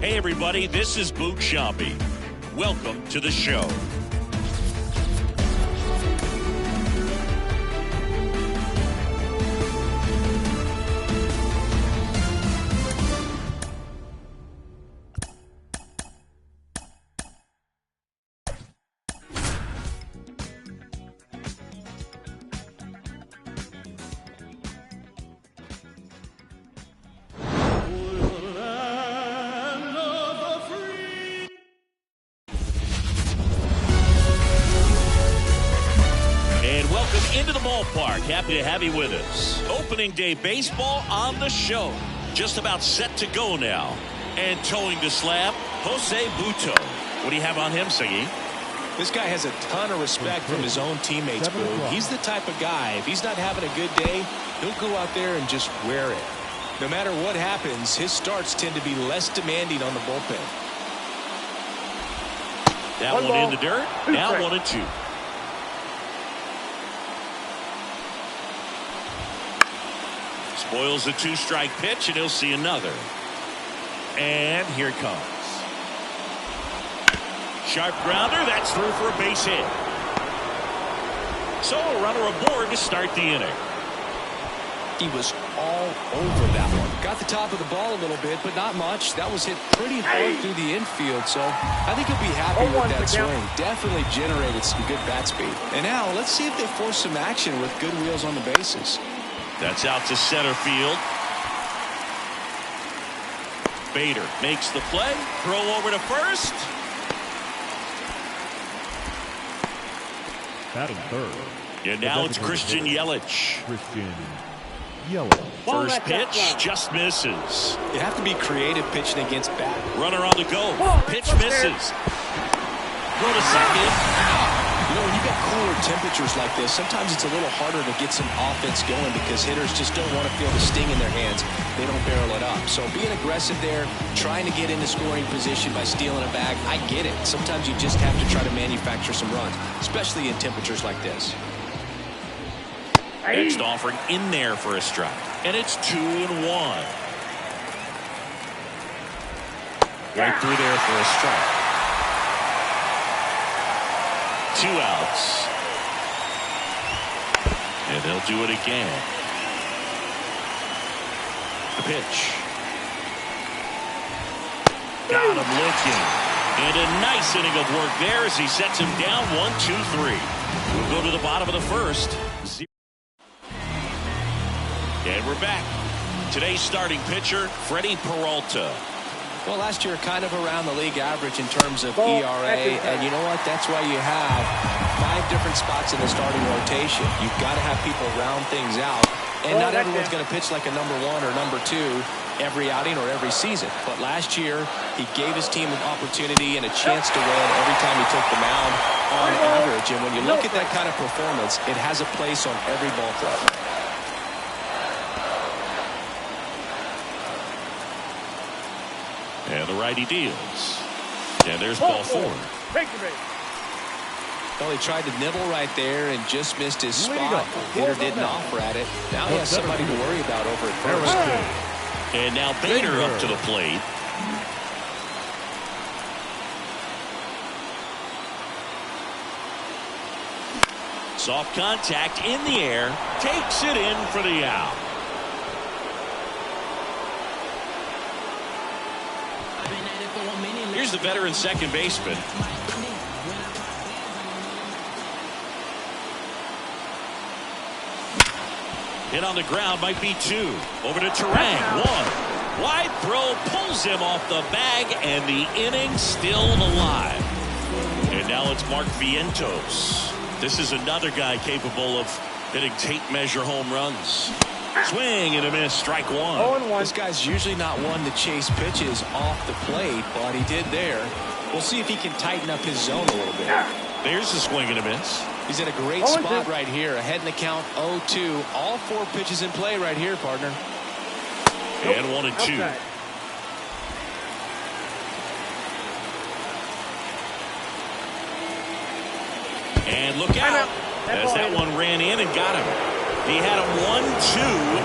Hey everybody, this is Boot Shampi. Welcome to the show. Into the ballpark. Happy to have you with us. Opening day baseball on the show. Just about set to go now. And towing the slab, Jose Butto. What do you have on him, Siggy? This guy has a ton of respect from his own teammates, Boo. He's the type of guy, if he's not having a good day, he'll go out there and just wear it. No matter what happens, his starts tend to be less demanding on the bullpen. That one in the dirt. Now 1-2. Spoils the two-strike pitch, and he'll see another. And here it comes. Sharp grounder. That's through for a base hit. So a runner aboard to start the inning. He was all over that one. Got the top of the ball a little bit, but not much. That was hit pretty hard through the infield, so I think he'll be happy with that swing. Definitely generated some good bat speed. And now let's see if they force some action with good wheels on the bases. That's out to center field. Bader makes the play. Throw over to first. Batting third. And now it's Christian Yelich. First pitch just misses. You have to be creative pitching against bat. Runner on the go. Pitch misses. Go to second. You know, when you've got cooler temperatures like this, sometimes it's a little harder to get some offense going because hitters just don't want to feel the sting in their hands. They don't barrel it up. So being aggressive there, trying to get into scoring position by stealing a bag, I get it. Sometimes you just have to try to manufacture some runs, especially in temperatures like this. Next offering in there for a strike. And it's 2-1. Right through there for a strike. 2 outs. And they'll do it again. The pitch. Got him looking. And a nice inning of work there as he sets him down 1-2-3. We'll go to the bottom of the first. And we're back. Today's starting pitcher, Freddie Peralta. Well, last year kind of around the league average in terms of ERA, and you know what? That's why you have 5 different spots in the starting rotation. You've got to have people round things out, and not everyone's going to pitch like a number 1 or number 2 every outing or every season. But last year, he gave his team an opportunity and a chance to win every time he took the mound on average. And when you look at that kind of performance, it has a place on every ball club. And the righty deals. And there's ball 4. Well, he tried to nibble right there and just missed his spot. Hitter didn't offer at it. Now he has somebody to worry about over at first. And now Bader up to the plate. Soft contact in the air. Takes it in for the out. Here's the veteran second baseman. Hit on the ground, might be 2. Over to Turang, 1. Wide throw pulls him off the bag, and the inning still alive. And now it's Mark Vientos. This is another guy capable of hitting tape measure home runs. Swing and a miss, strike 1. This guy's usually not one to chase pitches off the plate, but he did there. We'll see if he can tighten up his zone a little bit. There's a swing and a miss. He's in a great spot right here. Ahead in the count, 0-2. All 4 pitches in play right here, partner. And 1-2. And look out. As that one ran in and got him. He had him 1-2,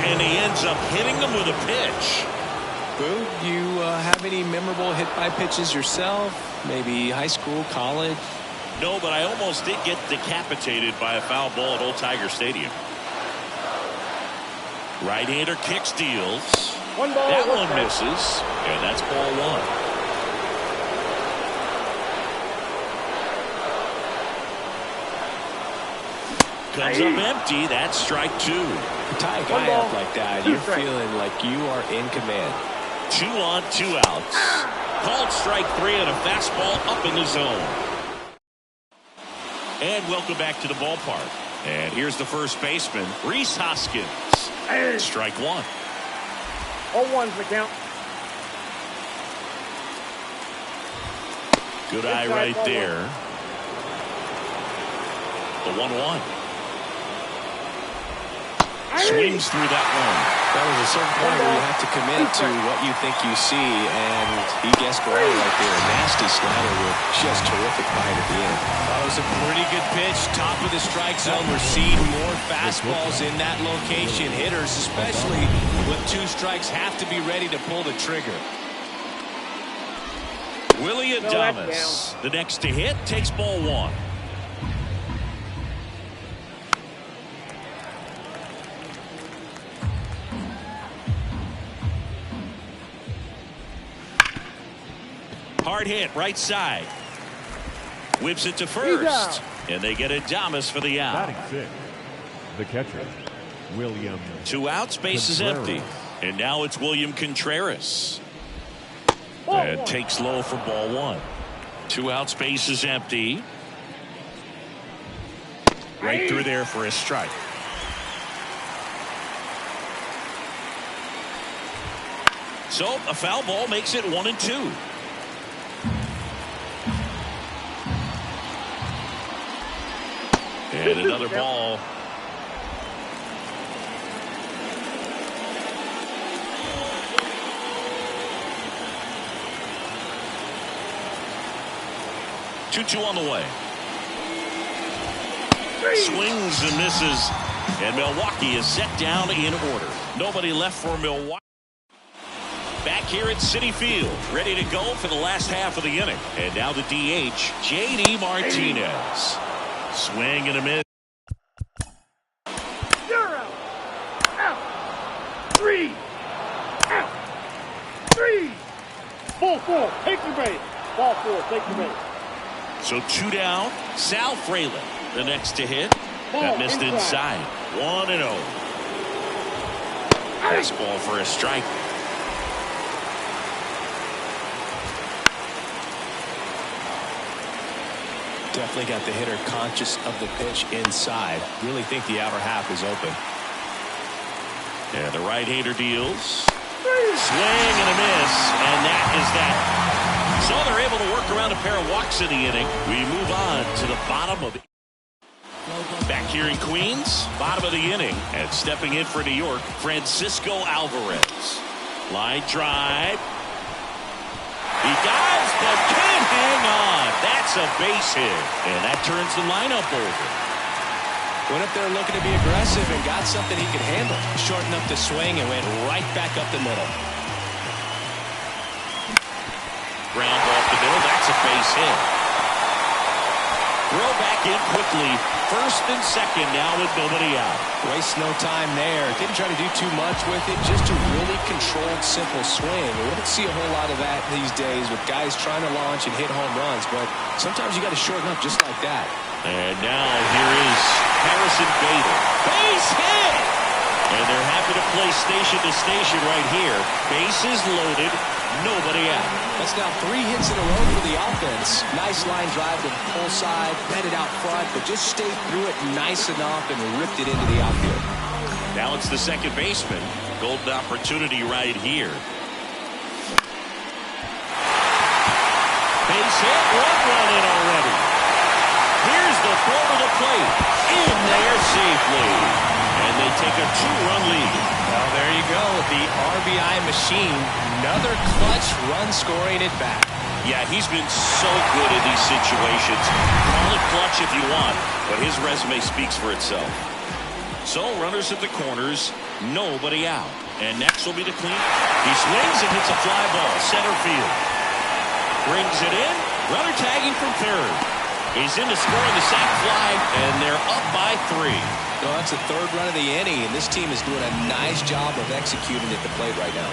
and he ends up hitting him with a pitch. Boo, do you have any memorable hit-by pitches yourself? Maybe high school, college? No, but I almost did get decapitated by a foul ball at Old Tiger Stadium. Right-hander kicks, deals. That one misses, and that's ball one. Comes up empty. That's strike two. Tie a guy up like that, you're feeling like you are in command. 2 on, 2 outs. Called strike three and a fastball up in the zone. And welcome back to the ballpark. And here's the first baseman, Rhys Hoskins. Strike one. 0-1's the count. Good eye right there. The 1-1. Swings through that one. That was a certain point where you have to commit to what you think you see, and he guessed right there. A nasty slider with just terrific bite at the end. That was a pretty good pitch. Top of the strike zone. We're seeing more fastballs in that location. Hitters, especially with 2 strikes, have to be ready to pull the trigger. Willie Adames, the next to hit, takes ball one. Hard hit, right side. Whips it to first. And they get Adames for the out. Batting fifth, the catcher, William. 2 outs, base is empty. And now it's William Contreras. And takes low for ball one. 2 outs, base is empty. Right through there for a strike. So a foul ball makes it 1-2. And another ball. Two on the way. Swings and misses. And Milwaukee is set down in order. Nobody left for Milwaukee. Back here at Citi Field, ready to go for the last half of the inning. And now the DH, J.D. Martinez. Swing and a miss. 0 out 3 out 3 ball 4 take your base. Ball 4 take your base. So 2 down. Sal Frelick, the next to hit. That missed inside. 1-0. Fastball for a strike. Definitely got the hitter conscious of the pitch inside. Really think the outer half is open. And the right-hander deals. Swing and a miss. And that is that. So they're able to work around a pair of walks in the inning. We move on to the bottom of the back here in Queens, bottom of the inning, and stepping in for New York, Francisco Alvarez. Line drive. He dives, but can't hang on. That's a base hit, and that turns the lineup over. Went up there looking to be aggressive and got something he could handle. Shortened up the swing and went right back up the middle. Ground off the middle. That's a base hit. Throw back in quickly. First and second now with nobody out. Waste no time there. Didn't try to do too much with it. Just a really controlled, simple swing. We don't see a whole lot of that these days with guys trying to launch and hit home runs. But sometimes you got to shorten up just like that. And now here is Harrison Bader. Base hit! And they're happy to play station to station right here. Bases loaded. Nobody out. That's now 3 hits in a row for the offense. Nice line drive to the pull side, headed out front, but just stayed through it nice enough and ripped it into the outfield. Now it's the second baseman. Golden opportunity right here. Base hit, 1 run in already. Here's the throw to the plate. In there safely. And they take a 2-run lead. Well, there you go. The RBI machine. Another clutch run scoring at bat. Yeah, he's been so good in these situations. Call it clutch if you want, but his resume speaks for itself. So runners at the corners, nobody out. And next will be the clean. He swings and hits a fly ball, center field. Brings it in, runner tagging from third. He's in to score the sac fly, and they're up by 3. Well, that's the third run of the inning, and this team is doing a nice job of executing at the plate right now.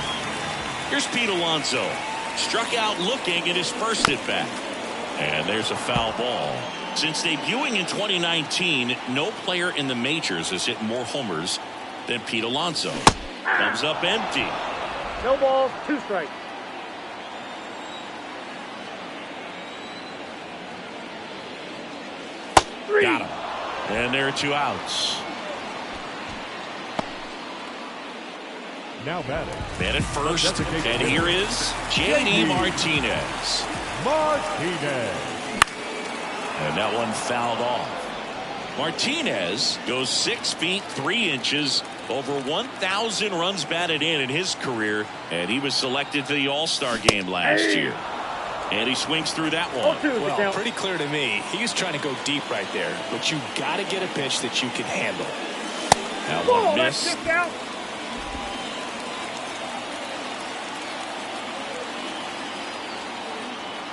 Here's Pete Alonso. Struck out looking at his first at bat. And there's a foul ball. Since debuting in 2019, no player in the majors has hit more homers than Pete Alonso. Comes up empty. No balls, 2 strikes. Got him. And there are 2 outs. Now batting. Man at first. And here is J.D. Martinez. Martinez. And that one fouled off. Martinez goes 6 feet 3 inches, over 1,000 runs batted in his career, and he was selected for the All-Star game last year. And he swings through that one. Well, pretty clear to me. He was trying to go deep right there, but you got to get a pitch that you can handle. Now one miss. Out.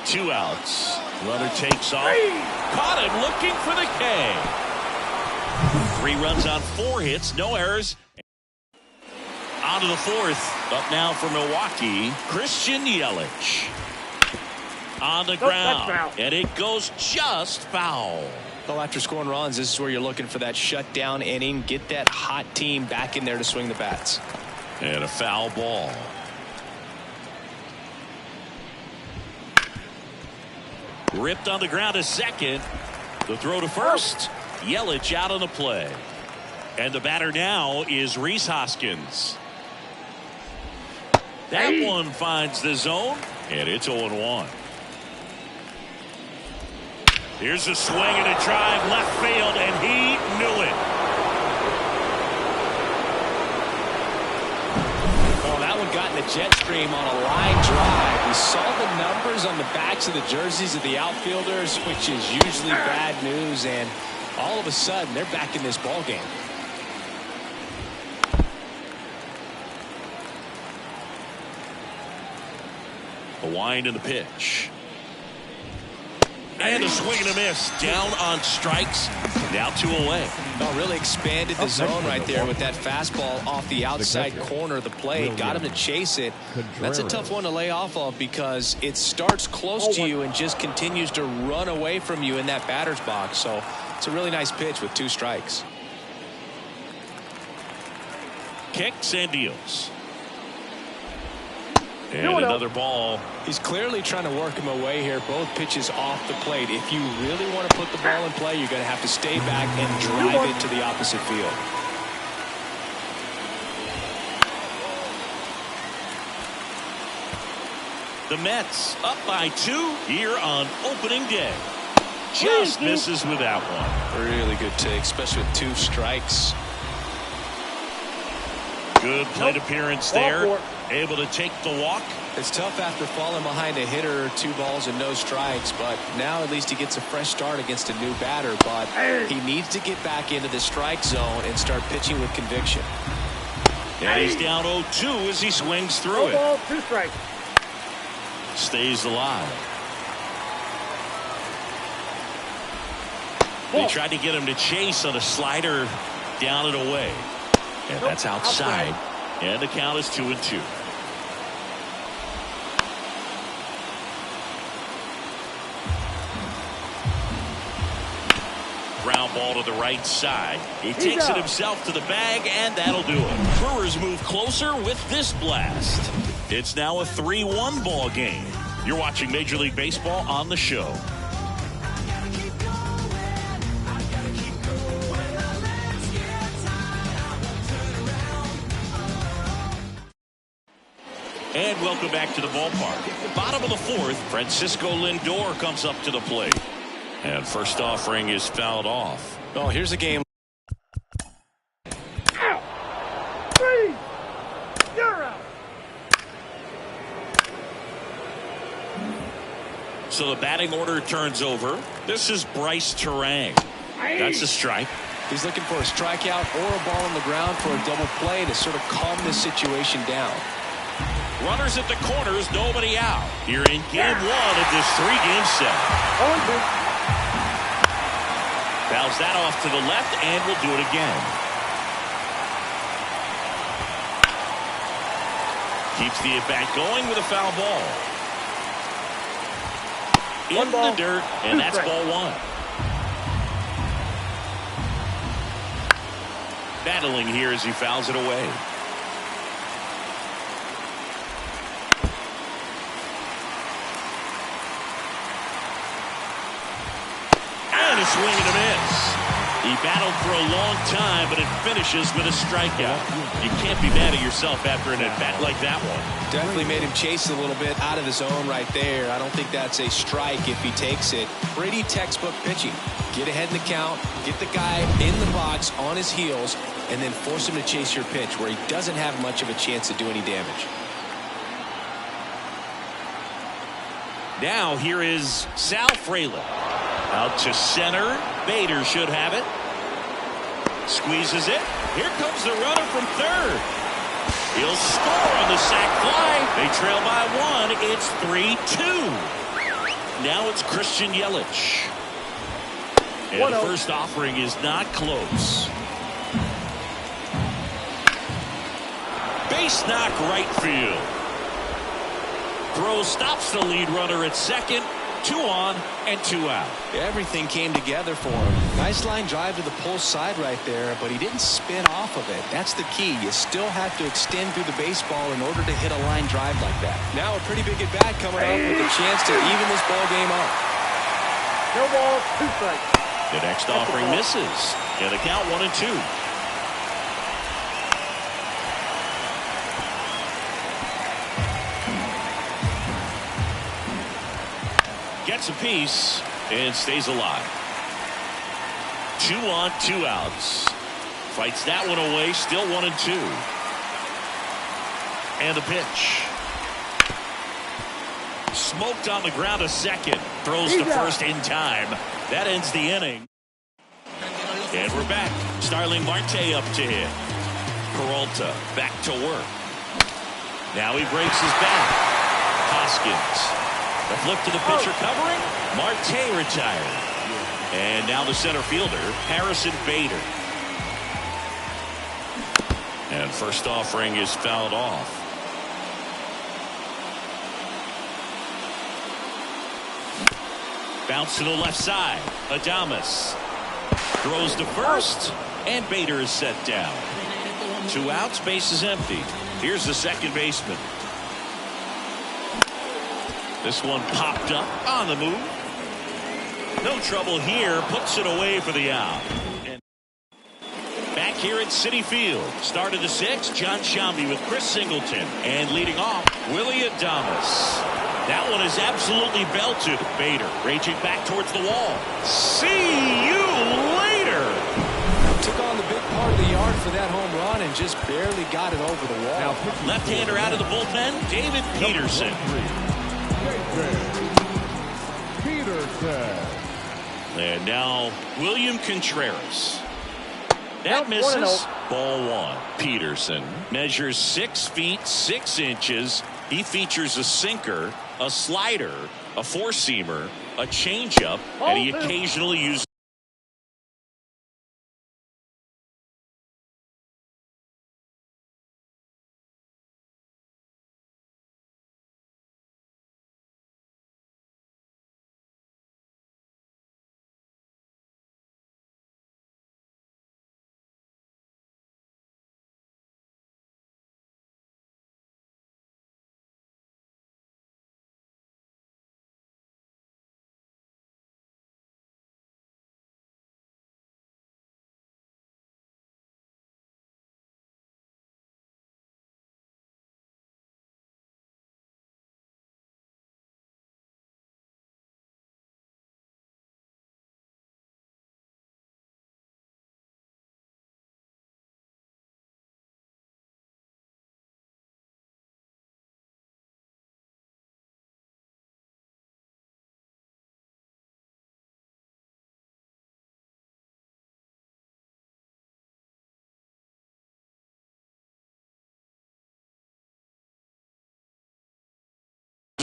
Two outs. Runner takes off. Caught him looking for the K. 3 runs on 4 hits, no errors. On to the 4th. Up now for Milwaukee, Christian Yelich. On the ground, and it goes just foul. Well, after scoring runs, this is where you're looking for that shutdown inning. Get that hot team back in there to swing the bats. And a foul ball. Ripped on the ground to second. The throw to first. Yelich out on the play. And the batter now is Rhys Hoskins. That one finds the zone, and it's 0-1. Here's a swing and a drive left field, and he knew it. Oh, that one got in the jet stream on a line drive. We saw the numbers on the backs of the jerseys of the outfielders, which is usually bad news, and all of a sudden they're back in this ball game. A wind in the pitch. And a swing and a miss. Down on strikes. Now 2 away. Oh, really expanded the zone right there with that fastball off the outside corner of the plate. Got him to chase it. That's a tough one to lay off of because it starts close to you and just continues to run away from you in that batter's box. So it's a really nice pitch with 2 strikes. Kicks and deals. And another ball. He's clearly trying to work him away here. Both pitches off the plate. If you really want to put the ball in play, you're going to have to stay back and drive it to the opposite field. The Mets up by 2 here on opening day. Just misses with that one. Really good take, especially with 2 strikes. Good plate appearance there. Able to take the walk. It's tough after falling behind a hitter, 2 balls and no strikes, but now at least he gets a fresh start against a new batter. But he needs to get back into the strike zone and start pitching with conviction. And he's down 0-2 as he swings through it. Ball, 2 strikes. Stays alive. They tried to get him to chase on a slider down and away. And that's outside. And the count is 2-2. Ground ball to the right side. He takes it himself to the bag, and that'll do it. Brewers move closer with this blast. It's now a 3-1 ball game. You're watching Major League Baseball on the show. And welcome back to the ballpark. Bottom of the 4th, Francisco Lindor comes up to the plate. And first offering is fouled off. Oh, here's a game. Out. 3. You're out. So the batting order turns over. This is Bryce Turang. That's a strike. He's looking for a strikeout or a ball on the ground for a double play to sort of calm this situation down. Runners at the corners, nobody out. Here in game one of this 3-game set. Fouls that off to the left, and will do it again. Keeps the at-bat going with a foul ball. In the dirt, and that's ball one. Battling here as he fouls it away. And a swing and a miss. He battled for a long time, but it finishes with a strikeout. You can't be mad at yourself after an at-bat like that one. Definitely made him chase a little bit out of the zone right there. I don't think that's a strike if he takes it. Pretty textbook pitching. Get ahead in the count, get the guy in the box on his heels, and then force him to chase your pitch where he doesn't have much of a chance to do any damage. Now here is Sal Fraley. Out to center. Bader should have it. Squeezes it. Here comes the runner from third. He'll score on the sac fly. They trail by one. It's 3-2. Now it's Christian Yelich. And the first offering is not close. Base knock right field. Throw stops the lead runner at second. 2 on and 2 out. Everything came together for him. Nice line drive to the pull side right there, but he didn't spin off of it. That's the key. You still have to extend through the baseball in order to hit a line drive like that. Now a pretty big at bat coming up with a chance to even this ball game up. No balls, 2 strikes. The next offering misses. And the count 1-2. Gets a piece and stays alive. 2 on, 2 outs. Fights that one away. Still 1-2. And the pitch. Smoked on the ground a second. Throws to first in time. That ends the inning. And we're back. Starling Marte up to hit. Peralta back to work. Now he breaks his back. Hoskins. The flip to the pitcher covering. Marte retired. And now the center fielder, Harrison Bader. And first offering is fouled off. Bounce to the left side. Adames throws to first, and Bader is set down. 2 outs, base is empty. Here's the second baseman. This one popped up on the move. No trouble here. Puts it away for the out. And back here at Citi Field. Start of the 6th. John Sciambi with Chris Singleton. And leading off, Willy Adames. That one is absolutely belted. Bader raging back towards the wall. See you later. Took on the big part of the yard for that home run and just barely got it over the wall. Left-hander out of the bullpen, David Peterson. Peterson. And now William Contreras. That misses. Ball 1. Peterson measures 6 feet 6 inches. He features a sinker, a slider, a 4-seamer, a changeup, and he occasionally uses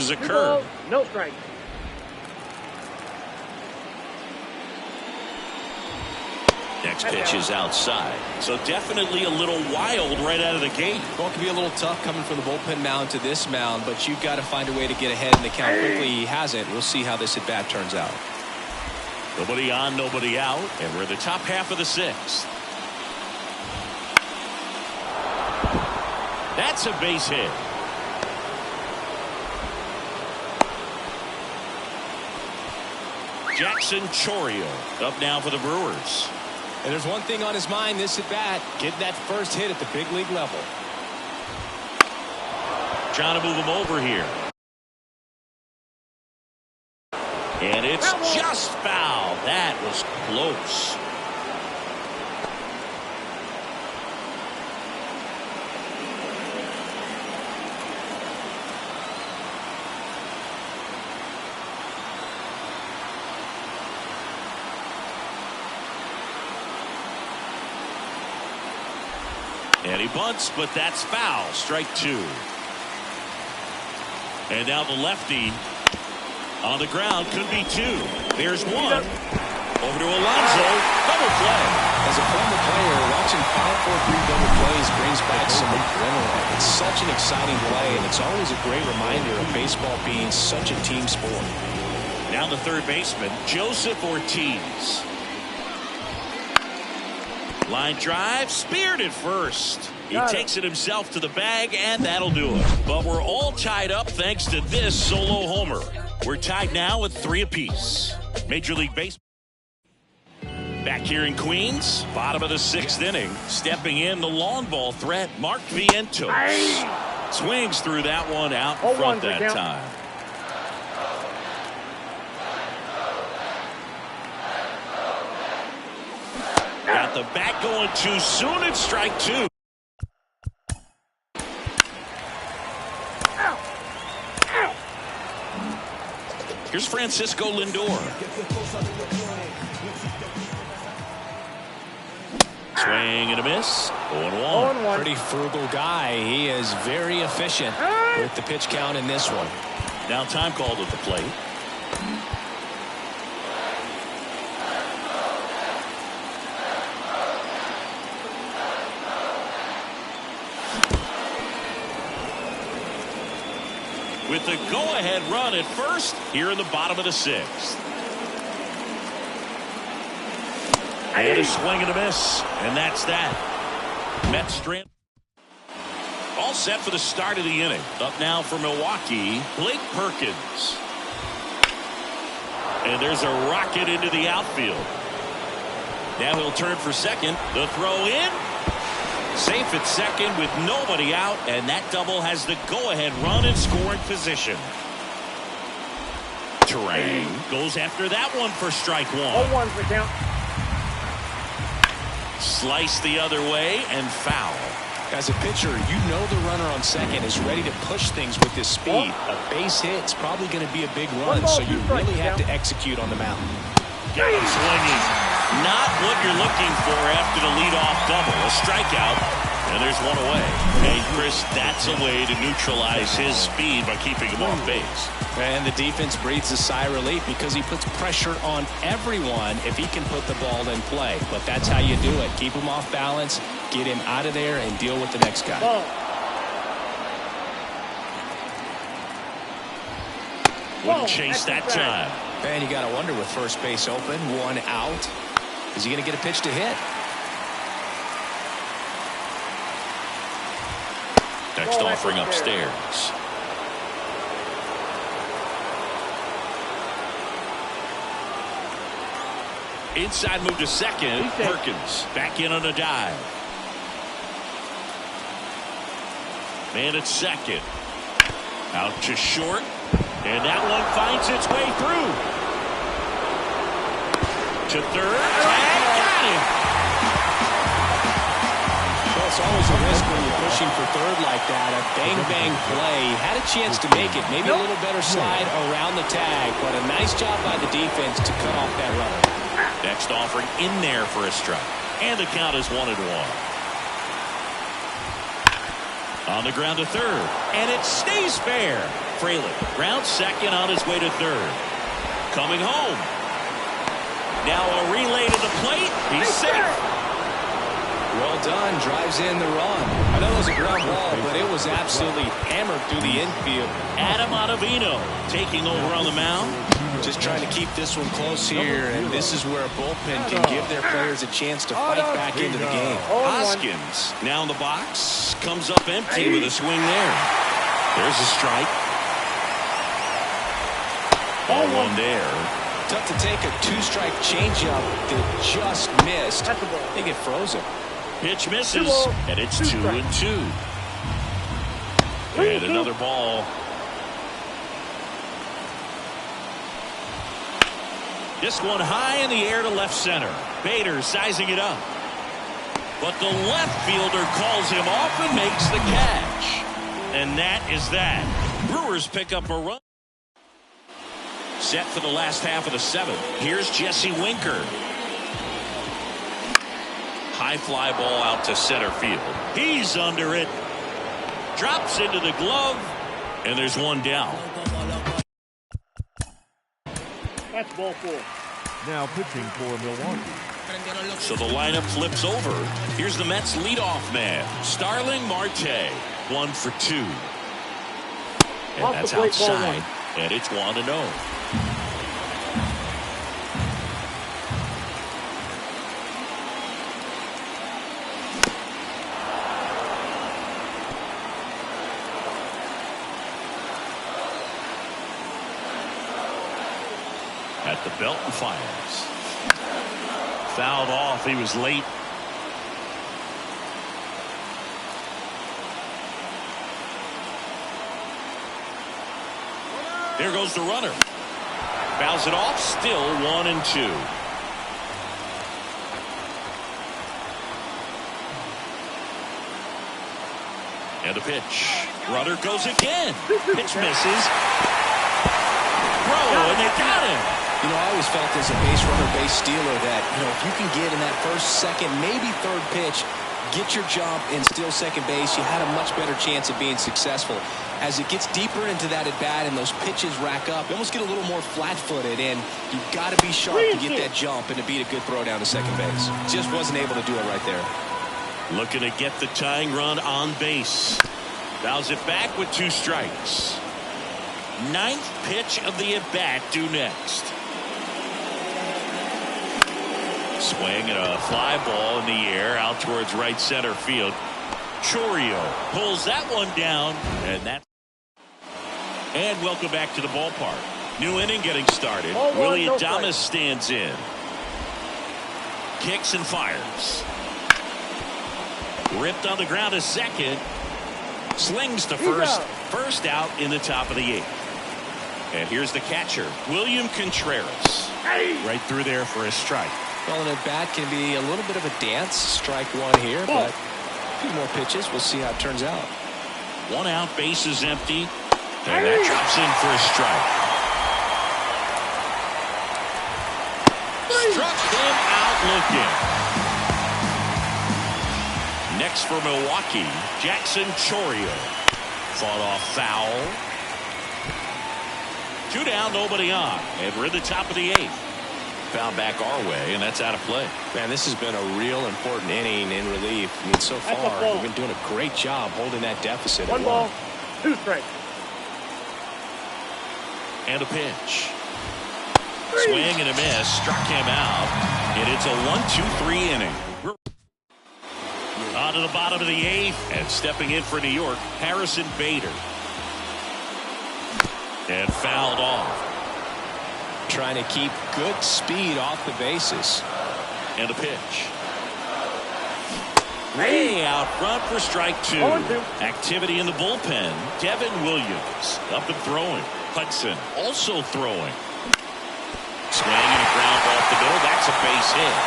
is a 2 curve. balls, no strike. Next pitch is outside. So definitely a little wild right out of the gate. Well, it can be a little tough coming from the bullpen mound to this mound, but you've got to find a way to get ahead in the count quickly. He hasn't. We'll see how this at bat turns out. Nobody on, nobody out, and we're in the top half of the 6th. That's a base hit. Jackson Chourio up now for the Brewers. And there's one thing on his mind this at bat, getting that first hit at the big league level. Trying to move him over here. And it's just foul. That was close. And he bunts, but that's foul. Strike 2. And now the lefty on the ground, could be 2. There's 1. Over to Alonso. Double play. As a former player, watching 5-4-3 double plays brings back some adrenaline. It's such an exciting play, and it's always a great reminder of baseball being such a team sport. Now the third baseman, Joseph Ortiz. Line drive, speared at first. He takes it himself to the bag, and that'll do it. But we're all tied up thanks to this solo homer. We're tied now with 3 apiece. Major League Baseball. Back here in Queens, bottom of the 6th inning. Stepping in the long ball threat, Mark Vientos. Swings through that one out in front that time. Got the bat going too soon. It's strike 2. Here's Francisco Lindor. Swing and a miss. 0-1. Pretty frugal guy. He is very efficient with the pitch count in this one. Now time called at the plate. With the go-ahead run at first here in the bottom of the 6th. And a swing and a miss. And that's that. Mets strand. All set for the start of the inning. Up now for Milwaukee, Blake Perkins. And there's a rocket into the outfield. Now he'll turn for second. The throw in. Safe at second with nobody out, and that double has the go-ahead run in scoring position. Terang goes after that one for strike 1. 0-1's the count. Slice the other way and foul. As a pitcher, you know the runner on second is ready to push things with his speed. A base hit's probably going to be a big run, so you really have to execute on the mound. Got him swinging. Not what you're looking for after the leadoff double. A strikeout, and there's one away. Hey, Chris, that's a way to neutralize his speed by keeping him off base. And the defense breathes a sigh of relief because he puts pressure on everyone if he can put the ball in play. But that's how you do it. Keep him off balance, get him out of there, and deal with the next guy. Wouldn't chase that time. And you got to wonder with first base open, 1 out. Is he going to get a pitch to hit? Next offering upstairs. Inside move to second. Perkins back in on a dive. Man at second. Out to short. And that one finds its way through. To third. And got him. Well, it's always a risk when you're pushing for third like that. A bang-bang play. Had a chance to make it. Maybe a little better slide around the tag. But a nice job by the defense to cut off that runner. Next offering in there for a strike. And the count is 1-1. On the ground to third, and it stays fair. Fraley ground second on his way to third. Coming home. Now a relay to the plate. He's safe. Well done. Drives in the run. I know it was a ground ball, but it was absolutely hammered through the infield. Adam Ottavino taking over on the mound. Just trying to keep this one close here, and this is where a bullpen can give their players a chance to fight back into the game. Hoskins now in the box. Comes up empty with a swing there. There's a strike. Ball one there. Tough to take a two-strike changeup that just missed. I think it froze him. Pitch misses, and it's 2-2. And another ball. This one high in the air to left center. Bader sizing it up. But the left fielder calls him off and makes the catch. And that is that. Brewers pick up a run. Set for the last half of the seventh. Here's Jesse Winker. High fly ball out to center field. He's under it. Drops into the glove. And there's one down. That's ball 4. Now pitching for Milwaukee. So the lineup flips over. Here's the Mets leadoff man, Starling Marte. 1 for 2. And that's outside. And it's 1-0. At the belt and fires. Fouled off. He was late. There goes the runner. Fouls it off. Still 1-2. And a pitch. Runner goes again. Pitch misses. Throw, and they got him. You know, I always felt as a base runner, base stealer that, you know, if you can get in that first, second, maybe third pitch, get your jump and steal second base, you had a much better chance of being successful. As it gets deeper into that at bat and those pitches rack up, you almost get a little more flat-footed, and you've got to be sharp to get that jump and to beat a good throw down to second base. Just wasn't able to do it right there. Looking to get the tying run on base. Fouls it back with 2 strikes. 9th pitch of the at-bat due next. Swing and a fly ball in the air out towards right center field. Chourio pulls that one down, and welcome back to the ballpark. New inning getting started. Willie Adames stands in. Kicks and fires. Ripped on the ground to second. Slings to first. First out in the top of the 8th. And here's the catcher, William Contreras. Right through there for a strike. Well, an at-bat can be a little bit of a dance. Strike 1 here, but a few more pitches. We'll see how it turns out. 1 out, base is empty. And that drops in for a strike. Struck him out looking. Next for Milwaukee, Jackson Chourio. Fought off foul. 2 down, nobody on. And we're at the top of the 8th. Found back our way, and that's out of play. Man, this has been a real important inning in relief. I mean, so far, we've been doing a great job holding that deficit. 1 ball, 2 strikes. And a pitch. Swing and a miss. Struck him out. And it's a 1-2-3 inning. On to the bottom of the 8th. And stepping in for New York, Harrison Bader. And fouled off. Trying to keep good speed off the bases. And a pitch. Way out front for strike 2. Activity in the bullpen. Devin Williams up and throwing. Hudson also throwing. Swing and a ground ball off the middle. That's a base hit.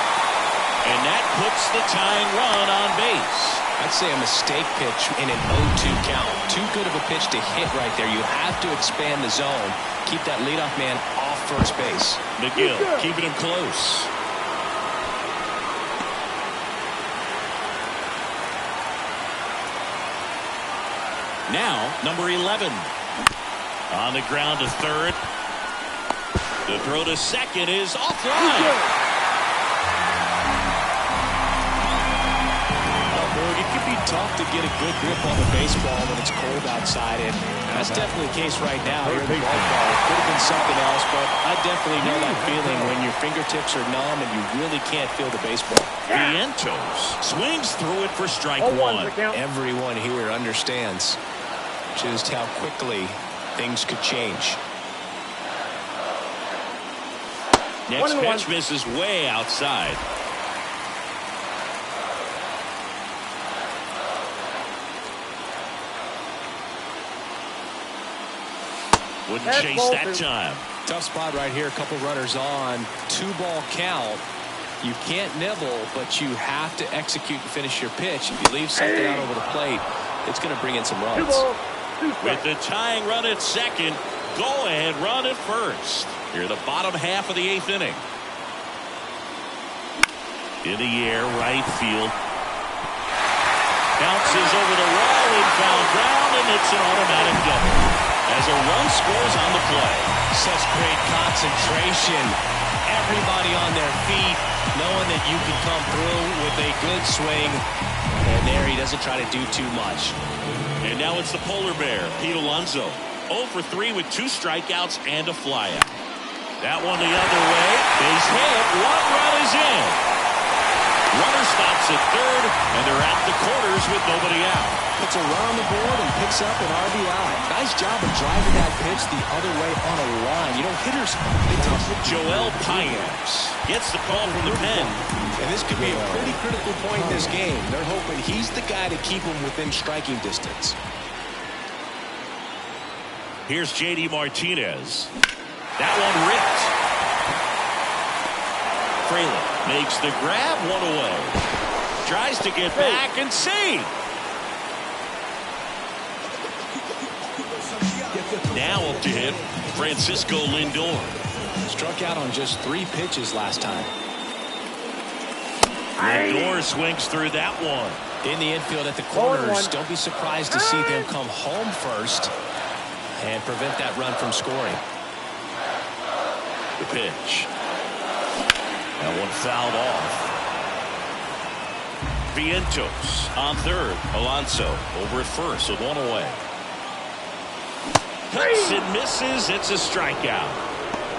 And that puts the tying run on base. I'd say a mistake pitch in an 0-2 count. Too good of a pitch to hit right there. You have to expand the zone. Keep that leadoff man off first base. McGill keeping him close. Now, number 11. On the ground to third. The throw to second is offline. It can be tough to get a good grip on the baseball when it's cold outside, and that's definitely the case right now here in the ballpark. It could have been something else, but I definitely know that feeling when your fingertips are numb and you really can't feel the baseball. Vientos swings through it for strike one. Everyone here understands just how quickly things could change. Next pitch misses way outside. Wouldn't chase that time. Tough spot right here. A couple runners on. 2-ball count. You can't nibble, but you have to execute and finish your pitch. If you leave something out over the plate, it's going to bring in some runs. With the tying run at second, go-ahead run at first. Here, the bottom half of the 8th inning. In the air, right field. Bounces over the wall in foul ground, and it's an automatic double. As a run scores on the play. Such great concentration. Everybody on their feet, knowing that you can come through with a good swing. And there he doesn't try to do too much. And now it's the polar bear, Pete Alonso. 0 for 3 with 2 strikeouts and a flyout. That one the other way. Base hit. 1 run is in. Runner stops at third, and they're at the corners with nobody out. Puts a run on the board and picks up an RBI. Nice job of driving that pitch the other way on a line. You know, hitters, they toss it. Joel Payamps gets the call from the pen. And this could be a pretty critical point in this game. They're hoping he's the guy to keep them within striking distance. Here's J.D. Martinez. That one ripped. Fraley makes the grab, 1 away. Tries to get back and see. Now up to him, Francisco Lindor. Struck out on just 3 pitches last time. Lindor swings through that one. In the infield at the corners, don't be surprised to see them come home first and prevent that run from scoring. The pitch. That one fouled off. Vientos on third. Alonso over at first with 1 away. Cuts and misses. It's a strikeout.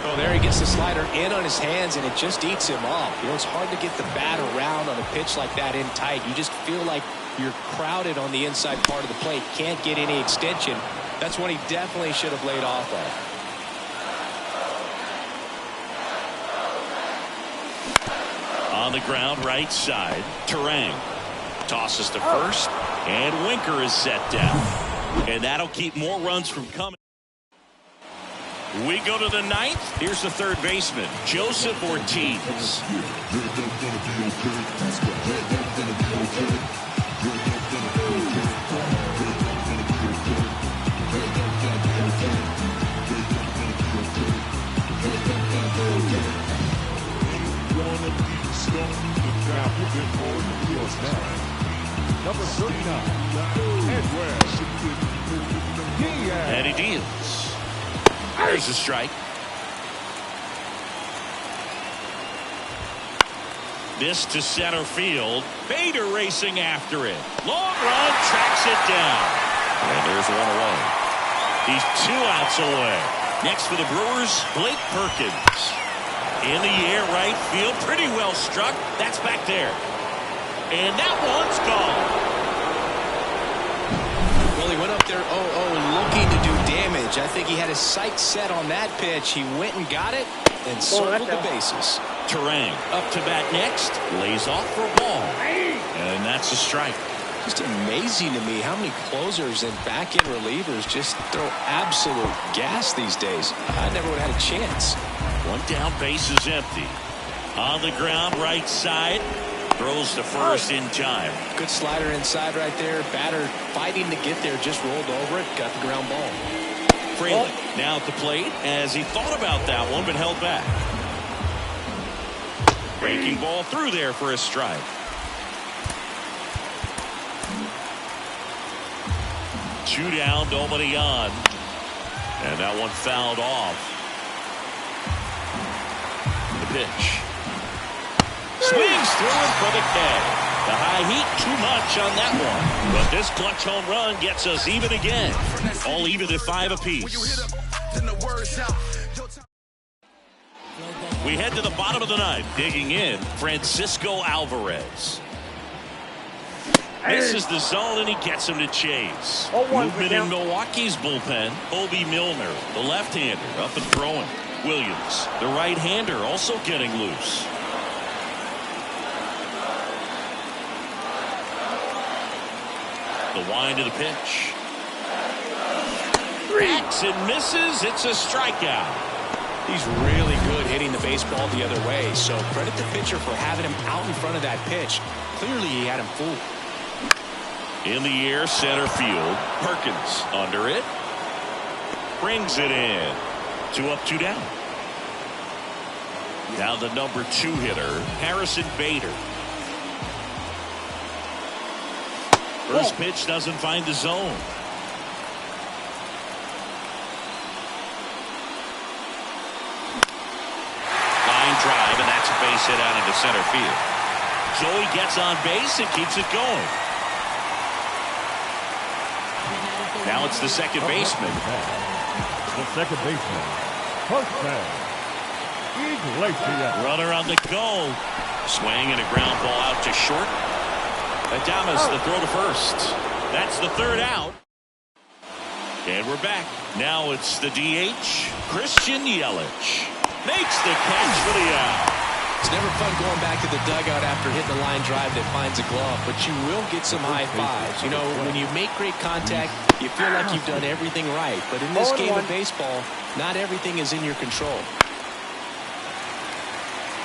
Oh, there he gets the slider in on his hands, and it just eats him up. You know, it's hard to get the bat around on a pitch like that in tight. You just feel like you're crowded on the inside part of the plate. Can't get any extension. That's one he definitely should have laid off on. On the ground, right side. Terang tosses to first, and Winker is set down. And that'll keep more runs from coming. We go to the 9th. Here's the third baseman, Joseph Ortiz. Number 39, And he deals. There's a strike. This to center field. Bader racing after it. Long run, tracks it down. And there's 1 away. He's 2 outs away. Next for the Brewers, Blake Perkins. In the air, right field. Pretty well struck. That's back there. And that one's gone. Well, he went up there 0-0 looking to do damage. I think he had his sights set on that pitch. He went and got it and circled the bases. Terang up to bat next. Lays off for a ball. And that's a strike. Just amazing to me how many closers and back-end relievers just throw absolute gas these days. I never would have had a chance. 1 down, base is empty. On the ground, right side. Throws to first in time. Good slider inside right there. Batter fighting to get there, just rolled over it, got the ground ball. Fraley now at the plate as he thought about that one but held back. Breaking ball through there for a strike. 2 down, nobody on. And that one fouled off. The pitch. Swings through it for the K. The high heat, too much on that one. But this clutch home run gets us even again. All even at 5 apiece. We head to the bottom of the ninth. Digging in, Francisco Alvarez. Misses the zone, and he gets him to chase. Movement in Milwaukee's bullpen. Obi Milner, the left-hander, up and throwing. Williams, the right-hander, also getting loose. The wind of the pitch. Hacks and misses. It's a strikeout. He's really good hitting the baseball the other way, so credit the pitcher for having him out in front of that pitch. Clearly, he had him fooled. In the air, center field. Perkins under it. Brings it in. 2 up, 2 down. Now the number 2 hitter, Harrison Bader. First pitch doesn't find the zone. Line drive, and that's a base hit out into center field. Joey gets on base and keeps it going. Now it's the second baseman. The second baseman. First man. Iglesias. Runner on the go. Swing and a ground ball out to short. Adames the throw to first. That's the 3rd out. And we're back. Now it's the DH, Christian Yelich. Makes the catch for the out. It's never fun going back to the dugout after hitting a line drive that finds a glove, but you will get some high fives. You know, when you make great contact, you feel like you've done everything right. But in this game of baseball, not everything is in your control.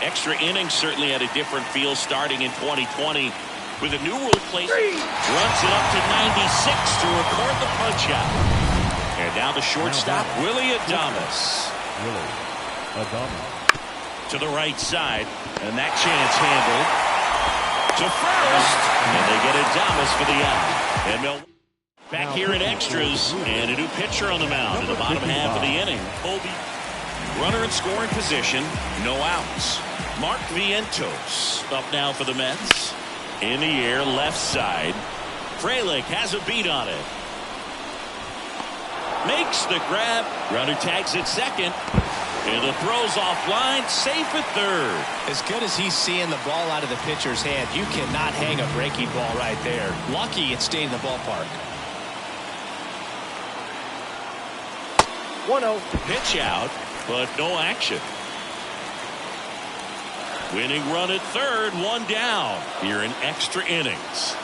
Extra innings certainly had a different feel starting in 2020 with a new rule place. Runs it up to 96 to record the punch out. And now the shortstop, Willie Adames. To the right side, and that chance handled to first, and they get Adames for the out. And back here in extras, and a new pitcher on the mound in the bottom half of the inning. Obi, runner in scoring position, no outs. Mark Vientos up now for the Mets. In the air, left side. Frelick has a beat on it. Makes the grab. Runner tags at second. And the throw's offline, safe at third. As good as he's seeing the ball out of the pitcher's hand, you cannot hang a breaking ball right there. Lucky it stayed in the ballpark. 1-0. Pitch out, but no action. Winning run at third, 1 down here in extra innings.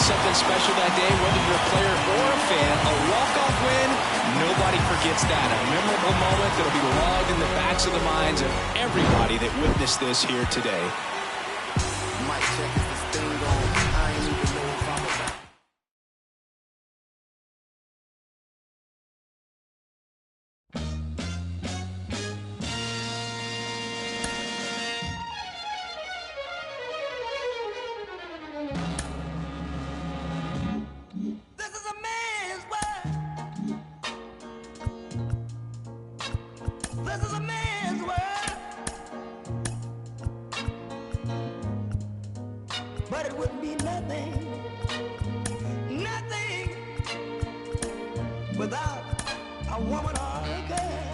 Something special that day, whether you're a player or a fan. A walk-off win, nobody forgets that. A memorable moment that'll be logged in the backs of the minds of everybody that witnessed this here today. Mic check, is this thing on? I ain't even know if I'm about. But it would be nothing without a woman or a girl.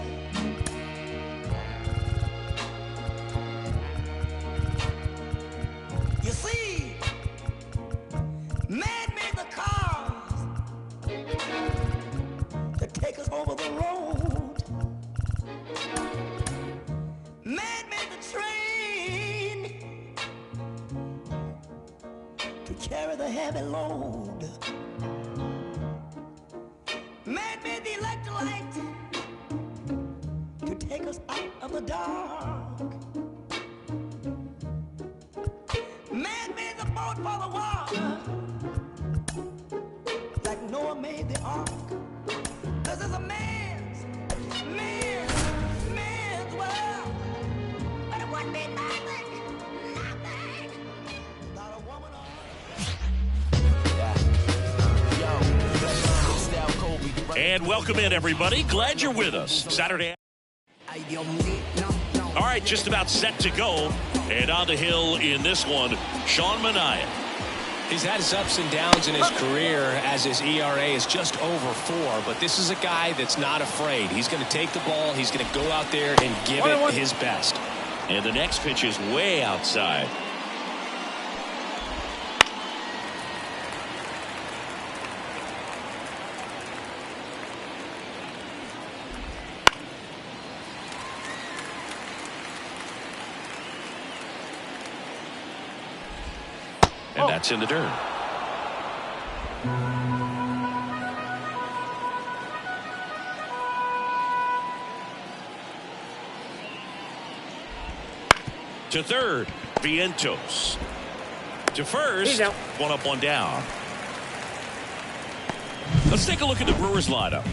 You see, man made the cars to take us over the road. Man made the train to carry the heavy load. Man made the electric light to take us out of the dark. boat for the water, like Noah made the ark. This is a man's world. But it wouldn't be nothing without a woman on it. And welcome in, everybody. Glad you're with us. Saturday. All right, just about set to go. And on the hill in this one, Sean Manaea. He's had his ups and downs in his career as his ERA is just over 4. But this is a guy that's not afraid. He's going to take the ball. He's going to go out there and give it his best. And the next pitch is way outside. And that's in the dirt. To third, Vientos. To first, one up, one down. Let's take a look at the Brewers lineup.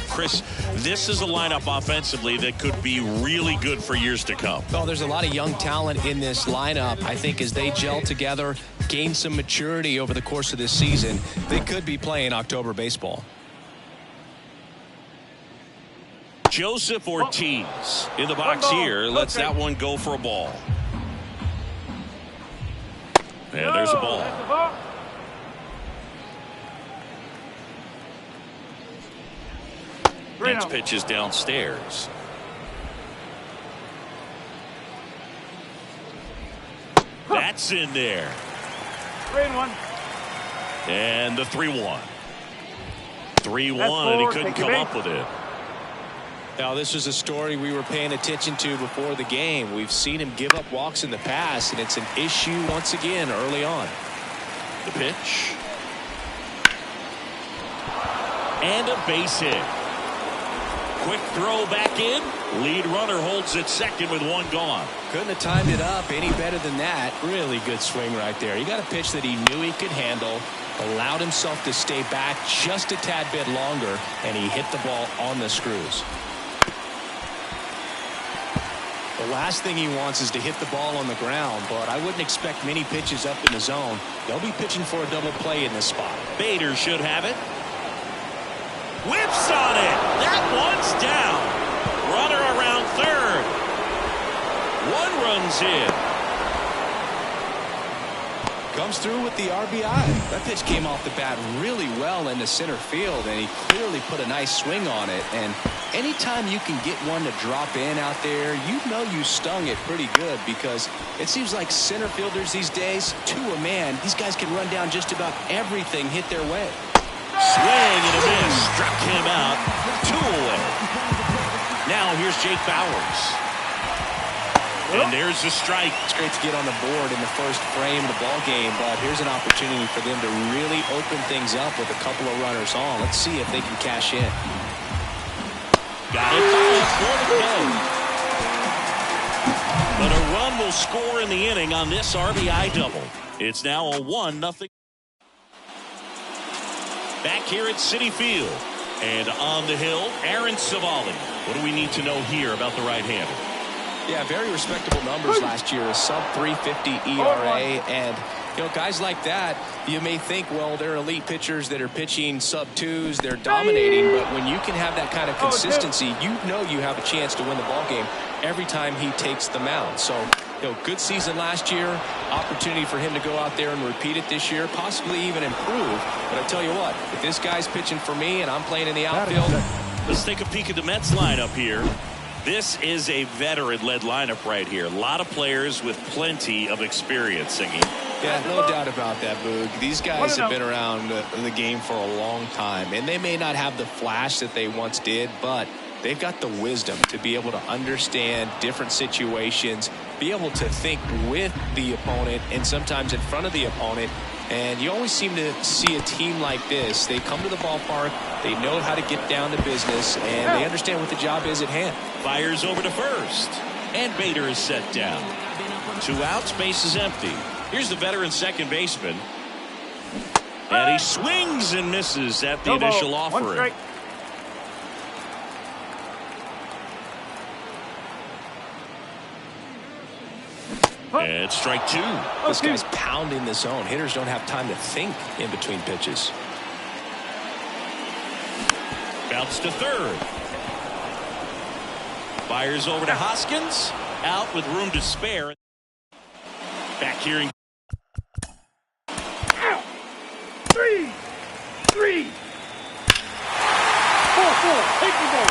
Chris, this is a lineup offensively that could be really good for years to come. Well, there's a lot of young talent in this lineup. I think as they gel together, gain some maturity over the course of this season, they could be playing October baseball. Joseph Ortiz in the box here. Lets that one go for a ball. And there's a ball. Next pitch is downstairs. That's in there. 3-1. And the 3-1. 3-1, and he couldn't come up with it. Now, this is a story we were paying attention to before the game. We've seen him give up walks in the past, and it's an issue once again early on. The pitch. And a base hit. Quick throw back in. Lead runner holds at second with one gone. Couldn't have timed it up any better than that. Really good swing right there. He got a pitch that he knew he could handle, allowed himself to stay back just a tad bit longer, and he hit the ball on the screws. The last thing he wants is to hit the ball on the ground, but I wouldn't expect many pitches up in the zone. They'll be pitching for a double play in this spot. Bader should have it. Whips on it. That one's down. Runner around third. One runs in. Comes through with the RBI. That pitch came off the bat really well into center field, and he clearly put a nice swing on it. And anytime you can get one to drop in out there, you know you stung it pretty good, because it seems like center fielders these days, to a man, these guys can run down just about everything hit their way. Swing and a miss. Struck him out. 2 away. Now here's Jake Bauers. And there's the strike. It's great to get on the board in the first frame of the ball game, but here's an opportunity for them to really open things up with a couple of runners on. Let's see if they can cash in. Got it for the play. But a run will score in the inning on this RBI double. It's now a 1-0. Back here at Citi Field. And on the hill, Aaron Civale. What do we need to know here about the right-hander? Yeah, very respectable numbers last year. A sub-350 ERA. And, you know, guys like that, you may think, well, they're elite pitchers that are pitching sub-2s. They're dominating. But when you can have that kind of consistency, you know you have a chance to win the ball game every time he takes the mound. So, you know, good season last year. Opportunity for him to go out there and repeat it this year, possibly even improve. But I tell you what, if this guy's pitching for me and I'm playing in the outfield. Let's take a peek at the Mets lineup here. This is a veteran-led lineup right here. A lot of players with plenty of experience singing. Yeah, no doubt about that, Boog. These guys have been around the game for a long time, and they may not have the flash that they once did, but they've got the wisdom to be able to understand different situations, be able to think with the opponent and sometimes in front of the opponent. And you always seem to see a team like this. They come to the ballpark, they know how to get down to business, and they understand what the job is at hand. Fires over to first, and Bader is set down. 2 outs, base is empty. Here's the veteran second baseman. And he swings and misses at the initial offering. And strike two. This guy's pounding the zone. Hitters don't have time to think in between pitches. Bounce to third. Fires over to Hoskins. Out with room to spare. Back here in. Three. 4-4. Take the ball.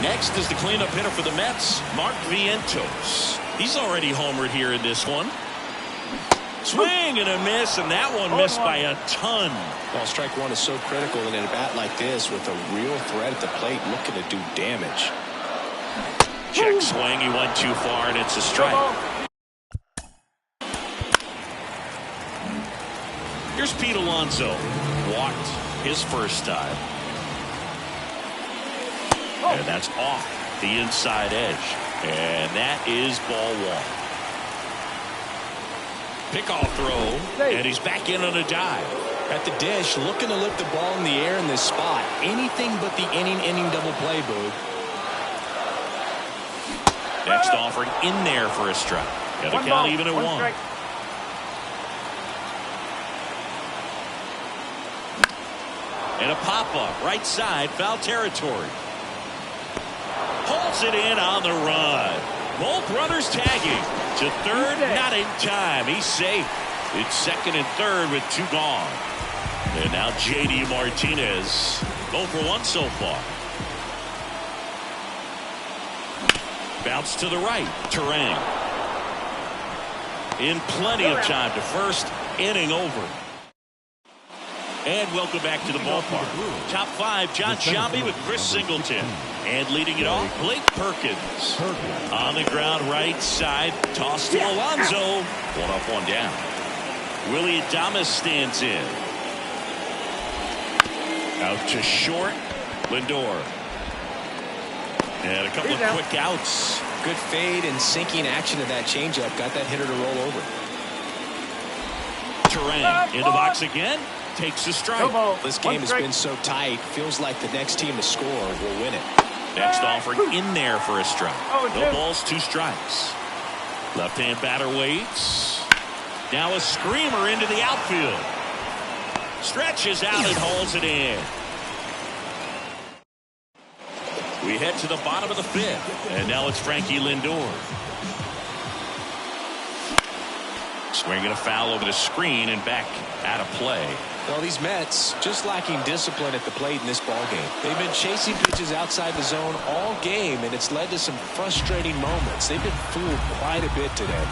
Next is the cleanup hitter for the Mets, Mark Vientos. He's already homered here in this one. Swing and a miss, and that one missed by a ton. Well, strike one is so critical in a bat like this with a real threat at the plate looking to do damage. Check swing, he went too far, and it's a strike. Here's Pete Alonso. Walked his first time. And that's off the inside edge. And that is ball one. Pickoff throw. And he's back in on a dive. At the dish, looking to lift the ball in the air in this spot. Anything but the inning double play, Boog. Next offering in there for a strike. And the count even at one. Strike. And a pop-up right side, foul territory. Pulls it in on the run. Both runners tagging to third, not in time. He's safe. It's second and third with two gone. And now J.D. Martinez 0 for 1 so far. Bounce to the right. Turang. In plenty of time to first. Inning over. And welcome back to the ballpark. Top five, John Sciambi with Chris Singleton. And leading it off, Blake Perkins. On the ground right side, toss to Alonso. One up, one down. Willie Adames stands in. Out to short, Lindor. And a couple of quick outs. Good fade and sinking action of that changeup. Got that hitter to roll over. Turang in the box again. Takes a strike. This game has been so tight. Feels like the next team to score will win it. Next offering in there for a strike. No balls, two strikes. Left-hand batter waits. Now a screamer into the outfield. Stretches out and holds it in. We head to the bottom of the fifth. And now it's Frankie Lindor. Swinging a foul over the screen and back out of play. Well, these Mets just lacking discipline at the plate in this ball game. They've been chasing pitches outside the zone all game, and it's led to some frustrating moments. They've been fooled quite a bit today.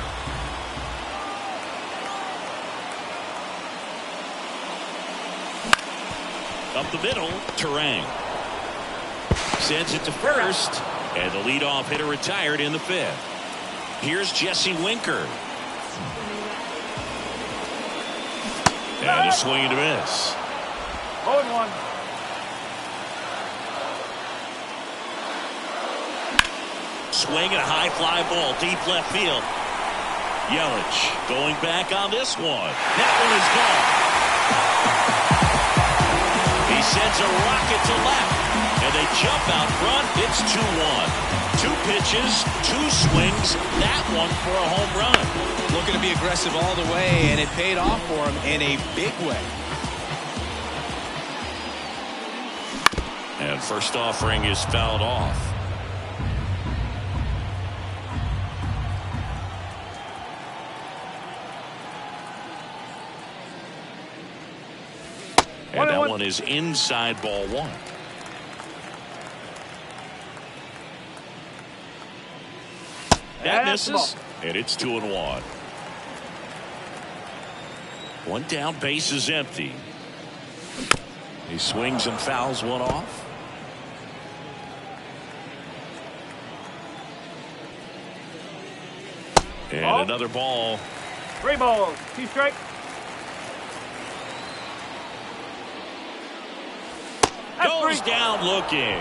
Up the middle, Turang. Sends it to first, and the leadoff hitter retired in the fifth. Here's Jesse Winker. And a swing and a miss. 0-1. Swing and a high fly ball, deep left field. Yelich going back on this one. That one is gone. He sends a rocket to left, and they jump out front. It's 2-1. Two pitches, two swings. That one for a home run. Looking to be aggressive all the way, and it paid off for him in a big way. And first offering is fouled off. And that one is inside ball one. That misses, and it's 2-1. One down, base is empty. He swings and fouls one off. And another ball. 3 balls. 2 strikes. Goes down looking.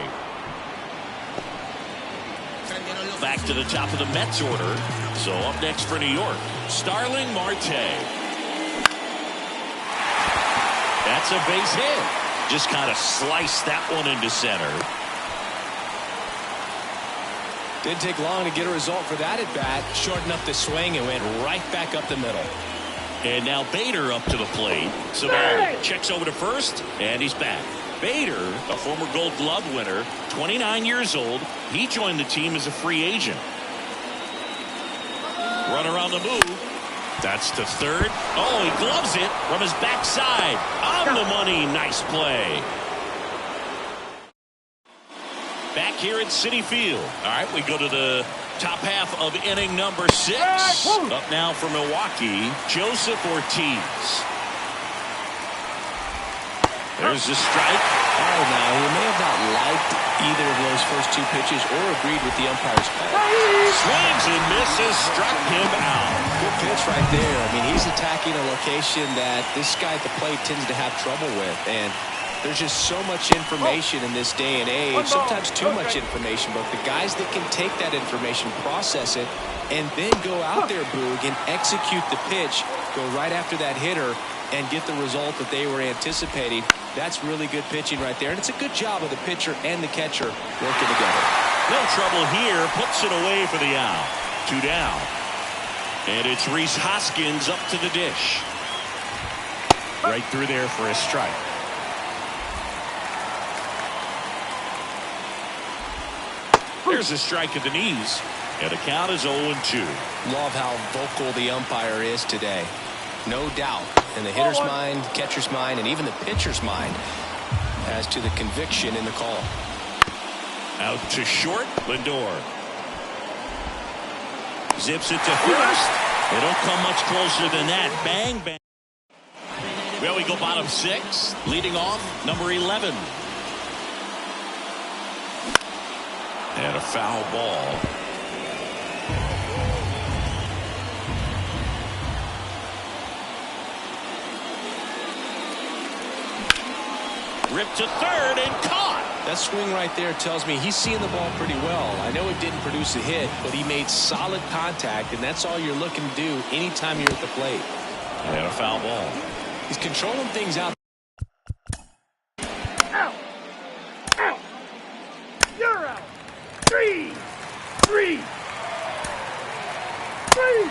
Back to the top of the Mets order. So up next for New York, Starling Marte. That's a base hit. Just kind of sliced that one into center. Didn't take long to get a result for that at bat. Shortened up the swing and went right back up the middle. And now Bader up to the plate. Savali checks over to first, and he's back. Bader, a former Gold Glove winner, 29 years old. He joined the team as a free agent. Runner on the move. That's to third. Oh, he gloves it from his backside. On the money. Nice play. Back here at Citi Field. All right, we go to the top half of inning number 6. Up now for Milwaukee, Joseph Ortiz. There's the strike. Oh, now he may have not liked either of those first 2 pitches or agreed with the umpire's call. Swings and misses, struck him out. Good pitch right there. I mean, he's attacking a location that this guy at the plate tends to have trouble with. And there's just so much information in this day and age, sometimes too much information, but the guys that can take that information, process it, and then go out there, Boog, and execute the pitch, go right after that hitter, and get the result that they were anticipating. That's really good pitching right there, and it's a good job of the pitcher and the catcher working together. No trouble here, puts it away for the out. 2 down. And it's Rhys Hoskins up to the dish. Right through there for a strike. There's a strike at the knees, and the count is 0-2. Love how vocal the umpire is today. No doubt in the hitter's mind, catcher's mind, and even the pitcher's mind as to the conviction in the call. Out to short, Lindor. Zips it to first. They don't come much closer than that. Bang, bang. Well, we go bottom 6. Leading off, number 11. And a foul ball. Ripped to third and caught. That swing right there tells me he's seeing the ball pretty well. I know it didn't produce a hit, but he made solid contact, and that's all you're looking to do anytime you're at the plate. And a foul ball. He's controlling things out. Out. Out. You're out. 3. 3. 3.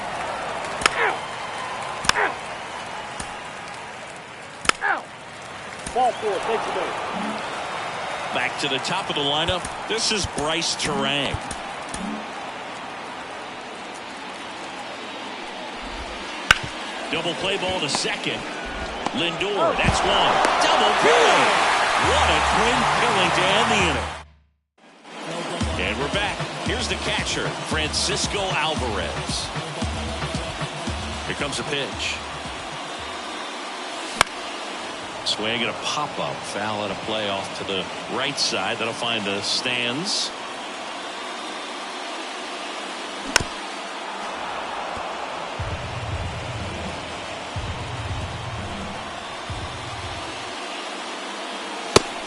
Out. Out. Out. Ball 4. Take the base. Back to the top of the lineup. This is Bryce Terang. Double play ball to second. Lindor, that's one. Double play. What a clean killing to end the inning. And we're back. Here's the catcher, Francisco Alvarez. Here comes a pitch. Swing and a pop-up. Foul and a play off to the right side. That'll find the stands.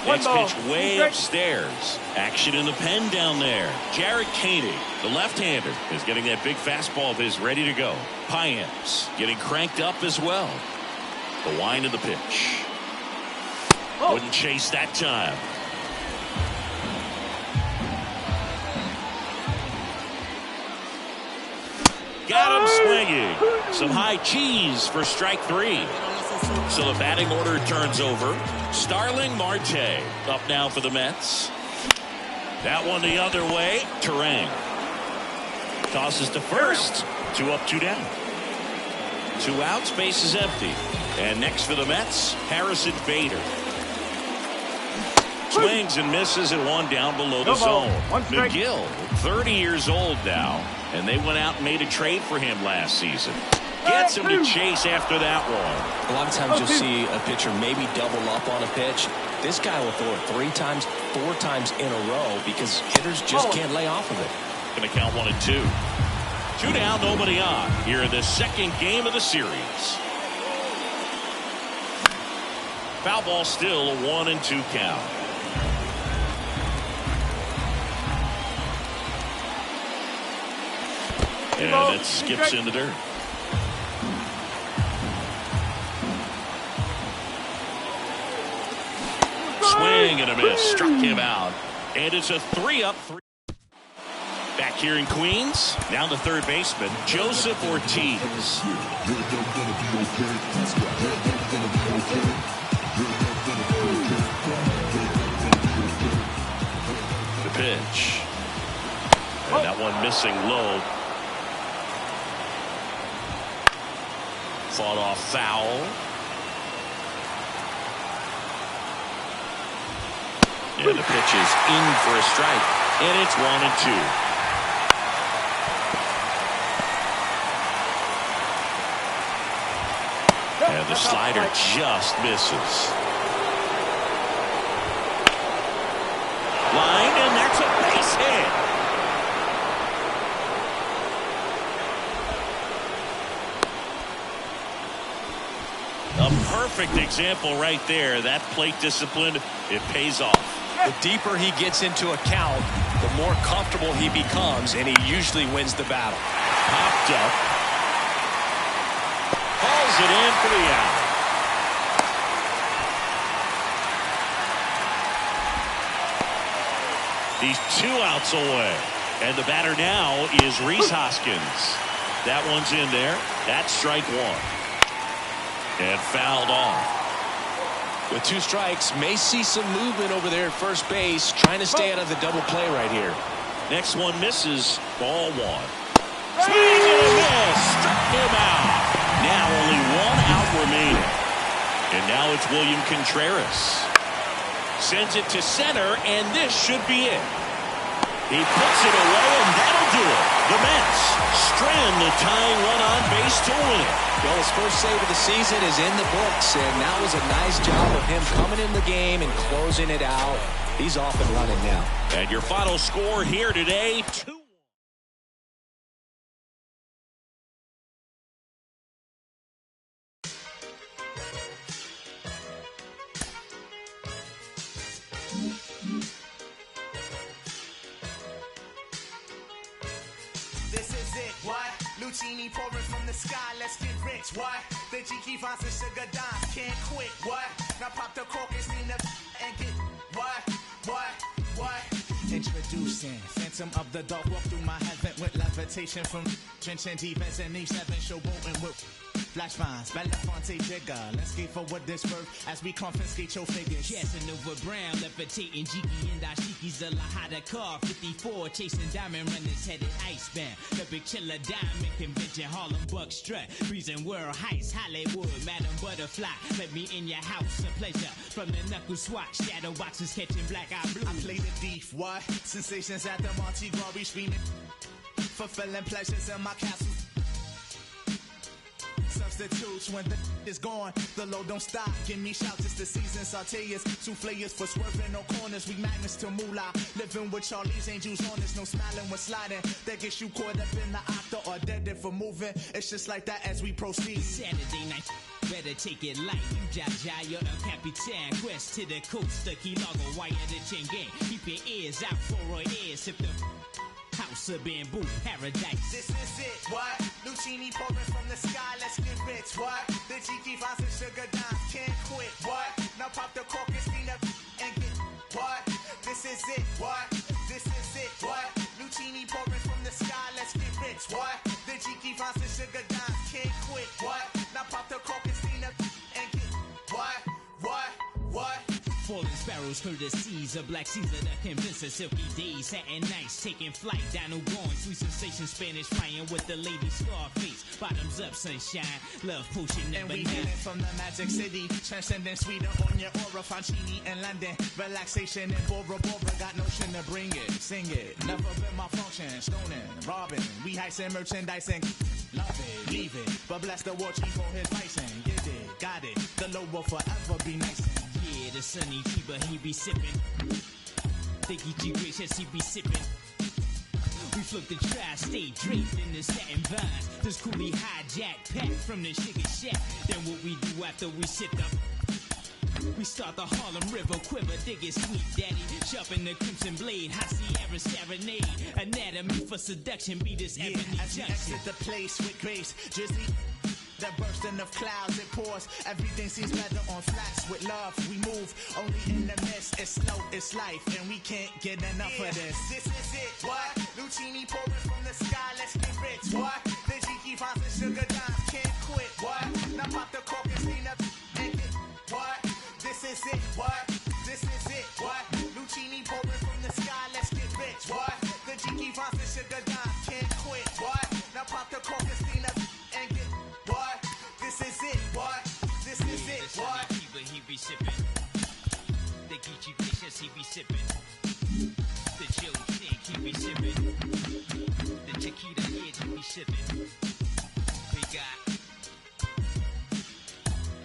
Next pitch way upstairs. Action in the pen down there. Jarrett Koenig, the left-hander, is getting that big fastball of his ready to go. Payamps getting cranked up as well. The wind of the pitch. Wouldn't chase that time. Got him swinging. Some high cheese for strike 3. So the batting order turns over. Starling Marte up now for the Mets. That one the other way. Terang tosses to first. 2 up, 2 down. 2 outs, base is empty. And next for the Mets, Harrison Bader. Swings and misses and one down below the zone. McGill, 30 years old now, and they went out and made a trade for him last season. Gets him to chase after that one. A lot of times you'll see a pitcher maybe double up on a pitch. This guy will throw it 3 times, 4 times in a row because hitters just can't lay off of it. Going to count 1 and 2. 2 down, nobody on here in the second game of the series. Foul ball still a 1 and 2 count. And it skips in the dirt. Swing and a miss. Struck him out. And it's a 3-up. Back here in Queens. Now the third baseman, Joseph Ortiz. The pitch. And that one missing low. Fought off foul. And the pitch is in for a strike. And it's 1 and 2. And the slider just misses. Line, and that's a base hit. A perfect example right there. That plate discipline, it pays off. The deeper he gets into a count, the more comfortable he becomes, and he usually wins the battle. Popped up. Calls it in for the out. He's 2 outs away. And the batter now is Rhys Hoskins. That one's in there. That's strike 1. And fouled off. With 2 strikes, may see some movement over there at first base, trying to stay out of the double play right here. Next one misses. Ball 1. Swing and a miss. Struck him out. Now only 1 out remaining. And now it's William Contreras. Sends it to center, and this should be it. He puts it away, and that'll do it. The Mets strand the tying run on base to win. Well, his first save of the season is in the books, and that was a nice job of him coming in the game and closing it out. He's off and running now. And your final score here today, 2. Lucini pouring from the sky, let's get rich, what? The Jiki Vance and Sugar Dimes can't quit, what? Now pop the cork and steam the and get, what? Introducing Phantom of the Dark, walk through my heaven with levitation from trenching defense and E7 showboating with flash vines, Belafonte Jigger. Let's skate for what this worth as we confiscate your figures. Casanova Brown, levitating Jiki and Ashiki's a Lahada car. 54, chasing diamond runners headed icebound. The big chiller diamond convention, Harlem Buck strut. Freezing world heights, Hollywood, Madam Butterfly. Let me in your house, a pleasure. From the knuckle swatch, shadow boxes catching black eye blue. I play the thief, what? Sensations at the Monte Glory screaming. Fulfilling pleasures in my castle. Substitutes when the is gone, the load don't stop. Give me shouts, it's the season. Sauteas, souffleurs for swerving no corners. We magnets to moolah. Living with Charlie's angels on us, no smiling when sliding. That gets you caught up in the octa or dead for moving. It's just like that as we proceed. Saturday night, better take it light. You Jaja, you're El Capitan. Quest to the coast, the key logo, wire the chain gang. Keep your ears out for our ears. If the house of bamboo paradise. This is it, what? Lucini pouring from the sky, let's get rich, what? The Jiki Vance and Sugar Dimes can't quit, what? Now pop the cork and steam up and get, what? This is it, what? This is it, what? Lucini pouring from the sky, let's get rich, what? The Jiki Vance and Sugar Dimes can't quit, what? Now pop the cork and steam up and get, what? Falling sparrow arrows, courtesies of Black Caesar, the convincer, silky days, satin nights, taking flight, dino going, sweet sensation, Spanish flying with the lady Scarface, bottoms up, sunshine, love potion, and number we 9. get it from the Magic City, transcending Sweden on your aura, Fancini and London, relaxation and Bora Bora, got notion to bring it, sing it, never been my function, stoning, robbing, we heisting merchandising, love it, leave it, but bless the war chief for his bison, get it, got it, the low will forever be nice. Yeah, the sunny Chiba, he be sipping. Think he G-gracious, he be sipping. We float the tri-state draped in the satin vines. This coolie hijack pack from the sugar shack. Then what we do after we sip the... We start the Harlem River quiver, dig it sweet daddy. Sharpen the crimson blade, high Sierra serenade. Anatomy for seduction, be this ebony as we junction. exit the place with grace, Drizzy. The bursting of clouds, it pours. Everything seems better on flats with love. We move only in the mist. It's slow, it's life, and we can't get enough of this. This is it, what? Lucini pouring from the sky, let's get rich, what? The Jiki Fonts and sugar dimes can't quit, what? Now pop the cork and clean up and get, what? This is it, what? This is it, what? Lucini pouring from the sky, let's get rich, what? The Jiki Fonts and sugar dimes can't quit, what? Now pop the cork and clean up and get, what? This is it, what? This is it, what? He be sipping. The Geechee Vicious, he be sipping. The Joe Chick, he be sipping. The Chiquita Hit, he be sipping. We got.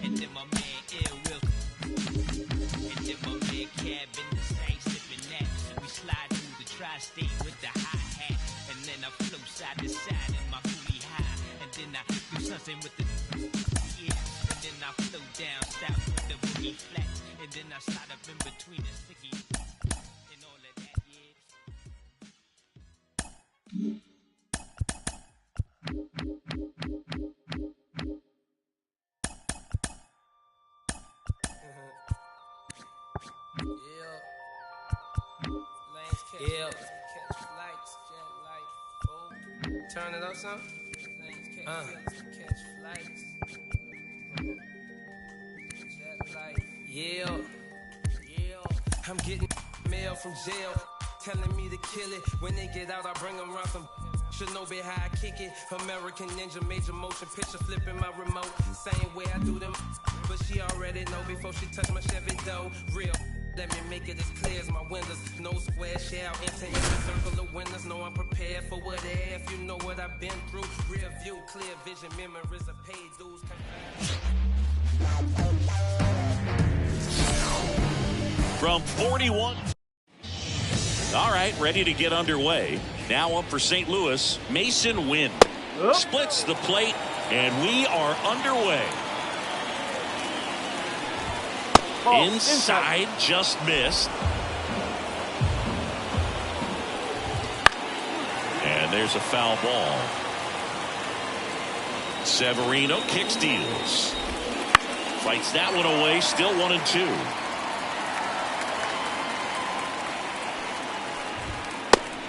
And then my man Ill Will. And then my man Cab in the same sipping that. We slide through the tri-state with the hi-hat. And then I flow side to side in my coolie high. And then I do something with the... And then I flow down south with the boogie flats. And then I slide up in between the sticky and all of that, yeah. Yeah. Catch flights, jet light, fold. Turn it up some. Catch flights. Jet light. Yeah. I'm getting mail from jail, telling me to kill it. When they get out, I bring them around some. Should know be how I kick it. American Ninja, major motion picture, flipping my remote. Same way I do them, but she already know before she touch my Chevy dough. Real. Let me make it as clear as my windows. No square shell, enter in the circle of winners. Know I'm prepared for whatever. If you know what I've been through. Rear view, clear vision, memories of paid dues. From 41. All right, ready to get underway. Now up for St. Louis, Mason Wynn. Splits the plate, and we are underway. Inside, just missed. And there's a foul ball. Severino kick steals. Fights that one away, still 1-2.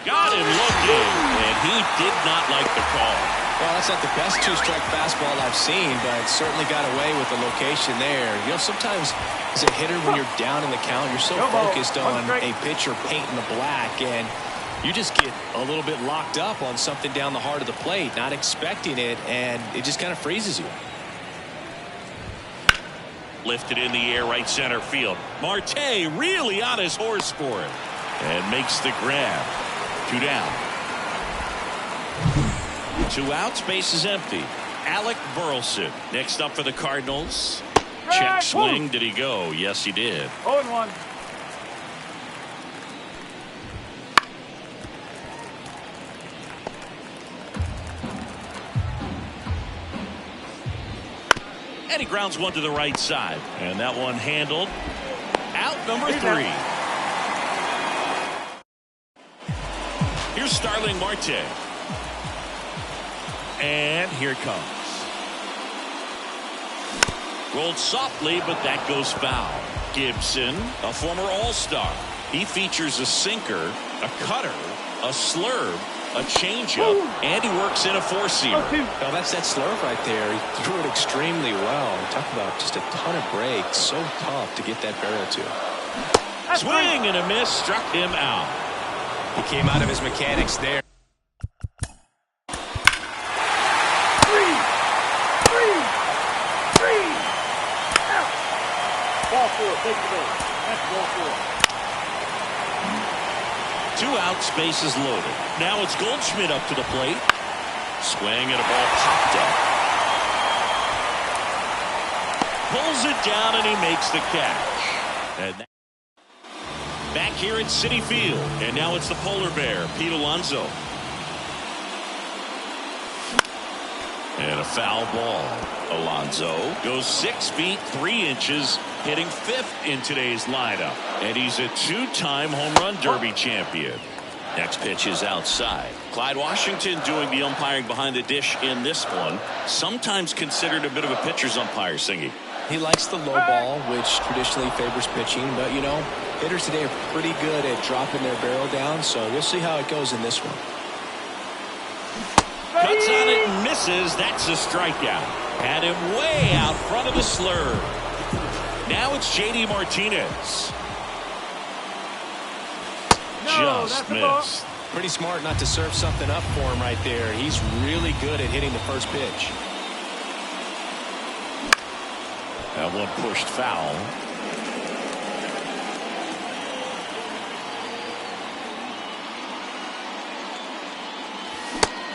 Got him looking, and he did not like the call. Well, that's not the best two-strike fastball I've seen, but certainly got away with the location there. You know, sometimes as a hitter, when you're down in the count, you're so focused on a pitcher painting the black, and you just get a little bit locked up on something down the heart of the plate, not expecting it, and it just kind of freezes you. Lifted in the air, right center field. Marte really on his horse for it, and makes the grab. 2 down. 2 outs, base is empty. Alec Burleson next up for the Cardinals. Check swing. Did he go? Yes, he did. 0-1. And he grounds one to the right side. And that one handled. Out number 3. Here's Starling Marte. And here it comes. Rolled softly, but that goes foul. Gibson, a former All-Star. He features a sinker, a cutter, a slurve, a changeup, and he works in a 4-seamer. Well, that's that slurve right there. He threw it extremely well. Talk about just a ton of breaks. So tough to get that barrel to. Swing and a miss, struck him out. He came out of his mechanics there. Ball four, take the base. That's ball four. 2 outs, bases loaded. Now it's Goldschmidt up to the plate. Swing and a ball popped up. Pulls it down and he makes the catch. And back here at Citi Field, and now it's the polar bear, Pete Alonso. And a foul ball. Alonso goes 6 feet 3 inches, hitting 5th in today's lineup. And he's a 2-time home run derby champion. Next pitch is outside. Clyde Washington doing the umpiring behind the dish in this one. Sometimes considered a bit of a pitcher's umpire, Singy. He likes the low ball, which traditionally favors pitching. But, you know, hitters today are pretty good at dropping their barrel down. So we'll see how it goes in this one. Cuts on it and misses. That's a strikeout. Had him way out front of the slur. Now it's J.D. Martinez. Just missed. Pretty smart not to serve something up for him right there. He's really good at hitting the first pitch. That one pushed foul.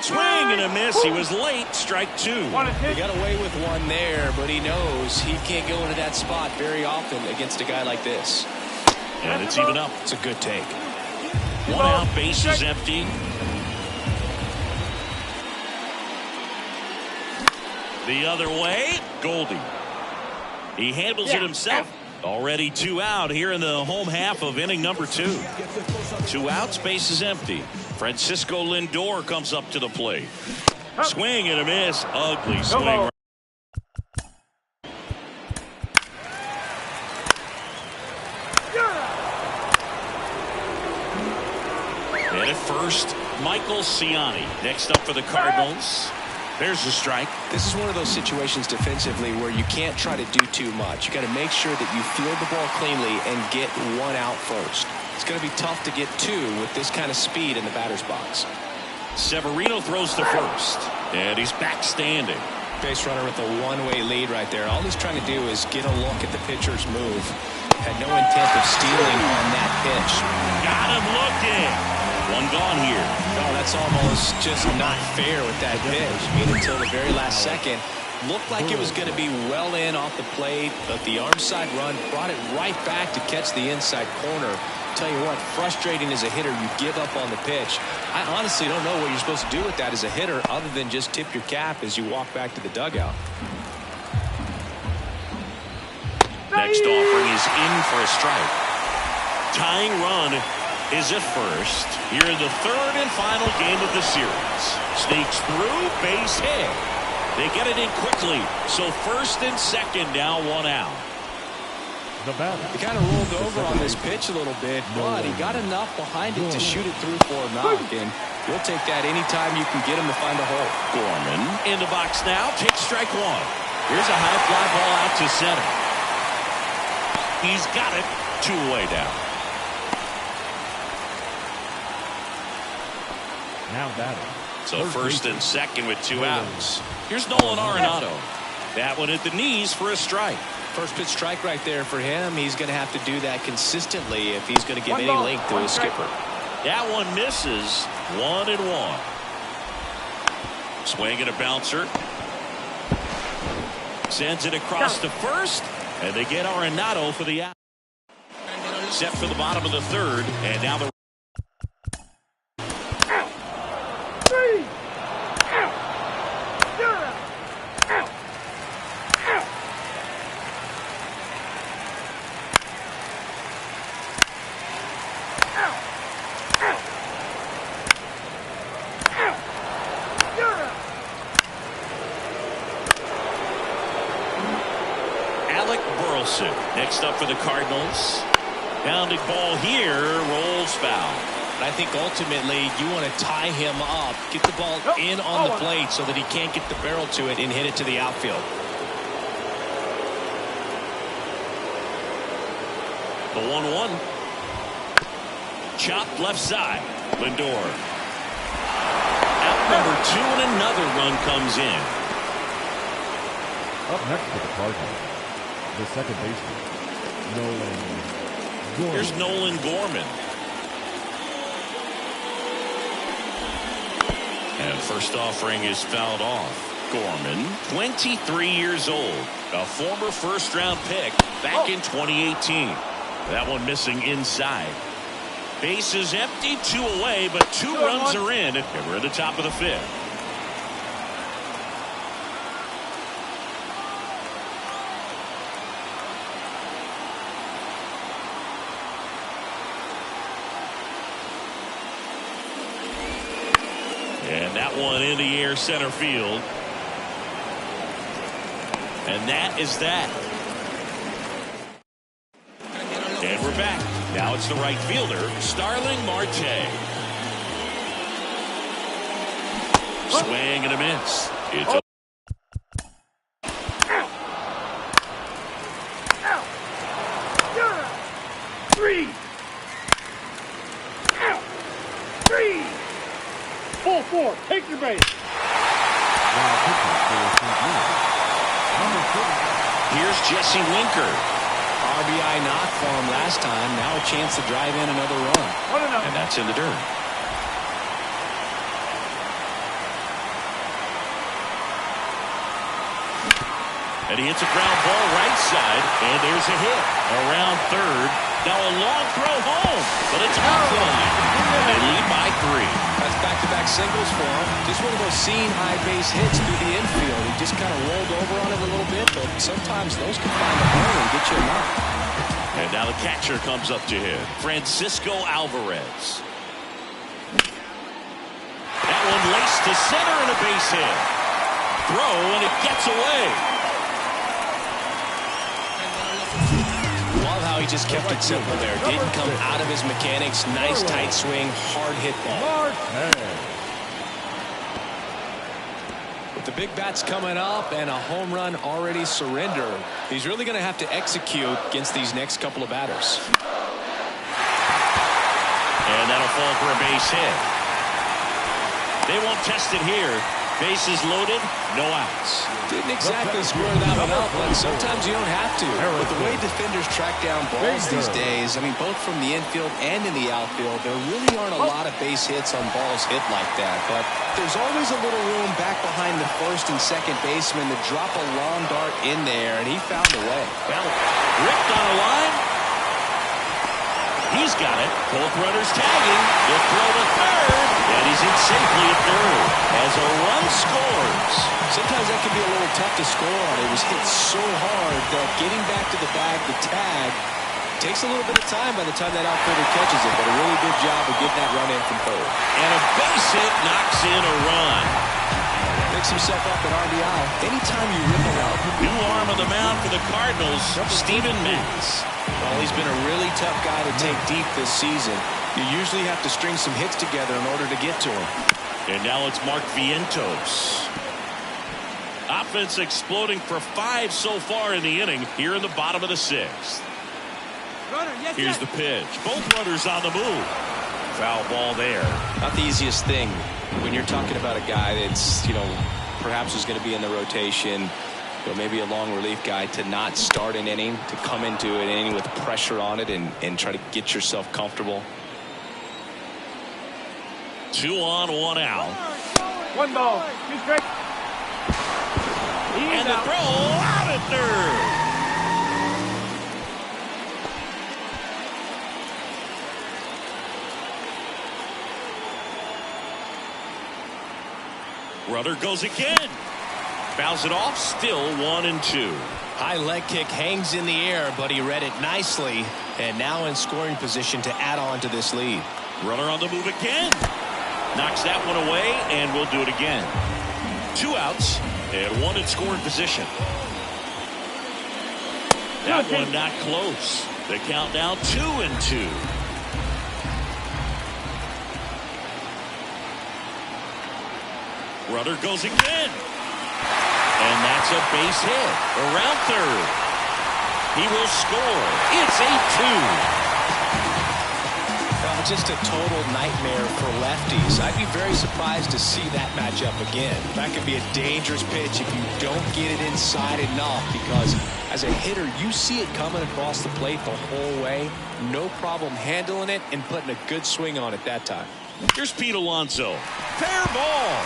Swing and a miss. He was late. Strike 2. He got away with one there, but he knows he can't go into that spot very often against a guy like this. And it's even up. It's a good take. 1 out, bases empty. The other way, Goldie. He handles it himself. Already 2 out here in the home half of inning number 2. 2 outs, bases empty. Francisco Lindor comes up to the plate. Swing and a miss. Ugly swing. And at first, Michael Ciani. Next up for the Cardinals. There's the strike. This is one of those situations defensively where you can't try to do too much. You got to make sure that you field the ball cleanly and get 1 out first. It's going to be tough to get 2 with this kind of speed in the batter's box. Severino throws to first, and he's back standing. Base runner with a 1-way lead right there. All he's trying to do is get a look at the pitcher's move. Had no intent of stealing on that pitch. Got him looking. 1 gone here. No, that's almost just not fair with that pitch. I mean, until the very last second, looked like it was going to be well in off the plate, but the arm side run brought it right back to catch the inside corner. Tell you what, frustrating as a hitter, you give up on the pitch. I honestly don't know what you're supposed to do with that as a hitter other than just tip your cap as you walk back to the dugout. Next offering is in for a strike. Tying run is at first. Here in the 3rd and final game of the series. Sneaks through, base hit. They get it in quickly. So 1st and 2nd now 1 out. He kind of rolled over on this pitch a little bit, but he got enough behind it to shoot it through for a knock. And you'll take that anytime you can get him to find a hole. Gorman in the box now. Takes strike 1. Here's a high fly ball out to center. He's got it. 2 away down. Now batting. So 1st and 2nd with 2 outs. Here's Nolan Arenado. That one at the knees for a strike. First pitch strike right there for him. He's going to have to do that consistently if he's going to give any length to his skipper. That one misses. 1-1. Swing and a bouncer. Sends it across to first, and they get Arenado for the out. Set for the bottom of the 3rd, and now the next up for the Cardinals. Pounding ball here, rolls foul. I think ultimately you want to tie him up, get the ball in on the plate so that he can't get the barrel to it and hit it to the outfield. The 1-1. chopped left side. Lindor. Out number 2, and another run comes in. Up next for the Cardinals, the second baseman, Nolan Gorman. Here's Nolan Gorman. And first offering is fouled off. Gorman, 23 years old, a former first-round pick back in 2018. That one missing inside. Base is empty, 2 away, but 2 runs are in, and we're at the top of the 5th. And that one in the air center field. And that is that. And we're back. Now it's the right fielder, Starling Marte. Swing and a miss. It's Three. Out. 3. Ball 4. Take your base. Here's Jesse Winker. RBI knock for him last time. Now a chance to drive in another run. And that's in the dirt. And he hits a ground ball right side, and there's a hit around third. Now a long throw home, but it's offline. And they lead by 3. That's back-to-back singles for him. Just one of those seam high base hits through the infield. He just kind of rolled over on it a little bit, but sometimes those can find a hole and get you a knock. And now the catcher comes up to him, Francisco Alvarez. That one laced to center and a base hit. Throw, and it gets away. Love how he just kept it simple there. Didn't come out of his mechanics. Nice tight swing, hard hit ball. With the big bats coming up and a home run already surrendered, he's really going to have to execute against these next couple of batters. And that'll fall for a base hit. They won't test it here. Bases loaded, no outs. Didn't exactly square that one up, but sometimes you don't have to. With the way defenders track down balls these days, I mean, both from the infield and in the outfield, there really aren't a lot of base hits on balls hit like that. But there's always a little room back behind the first and second baseman to drop a long dart in there, and he found a way. Well, ripped on a line. He's got it. Both runners tagging. He'll throw to third. And he's in safely at third as a run scores. Sometimes that can be a little tough to score on. It was hit so hard that getting back to the bag, the tag, takes a little bit of time by the time that outfielder catches it. But a really good job of getting that run in from third. And a base hit knocks in a run. Picks himself up at RBI. Anytime you rip him out. New arm on the mound for the Cardinals, Steven Matz. Well, he's been a really tough guy to take deep this season. You usually have to string some hits together in order to get to him. And now it's Mark Vientos. Offense exploding for 5 so far in the inning here in the bottom of the 6th. Here's the pitch. Both runners on the move. Foul ball there. Not the easiest thing when you're talking about a guy that's, perhaps is going to be in the rotation, maybe a long relief guy, to not start an inning, to come into an inning with pressure on it and try to get yourself comfortable. 2 on, 1 out. 1 ball. 2 strikes. And the throw out at third. Rudder goes again. Fouls it off, still 1-2. High leg kick hangs in the air, but he read it nicely, and now in scoring position to add on to this lead. Runner on the move again. Knocks that one away, and we'll do it again. 2 outs, and 1 in scoring position. That one not close. The count now 2-2. Runner goes again. And that's a base hit around third. He will score. It's 8-2. Well, just a total nightmare for lefties. I'd be very surprised to see that matchup again. That could be a dangerous pitch if you don't get it inside enough, because as a hitter, you see it coming across the plate the whole way. No problem handling it and putting a good swing on it that time. Here's Pete Alonso. Fair ball.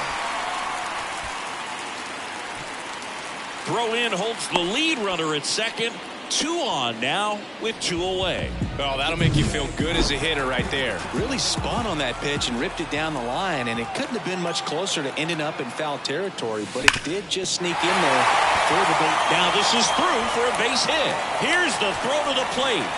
Throw in holds the lead runner at second. 2 on now with 2 away. Oh, that'll make you feel good as a hitter right there. Really spun on that pitch and ripped it down the line, and it couldn't have been much closer to ending up in foul territory, but it did just sneak in there for the bait. Now this is through for a base hit. Here's the throw to the plate.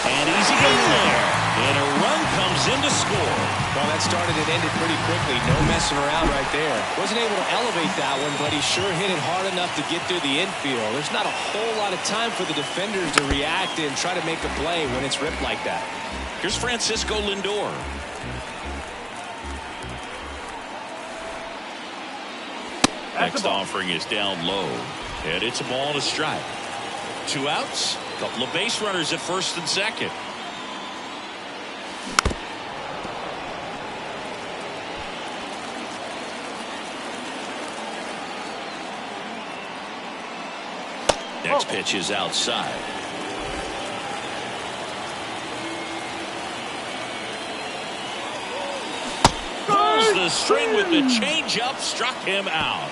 And he's in there. And a run comes in to score. Well, that started and ended pretty quickly. No messing around right there. Wasn't able to elevate that one, but he sure hit it hard enough to get through the infield. There's not a whole lot of time for the defenders to react and try to make a play when it's ripped like that. Here's Francisco Lindor. Next offering is down low. And it's a ball and a strike. 2 outs. Couple of base runners at first and second. Next pitch is outside. Pulls the string with the changeup, struck him out.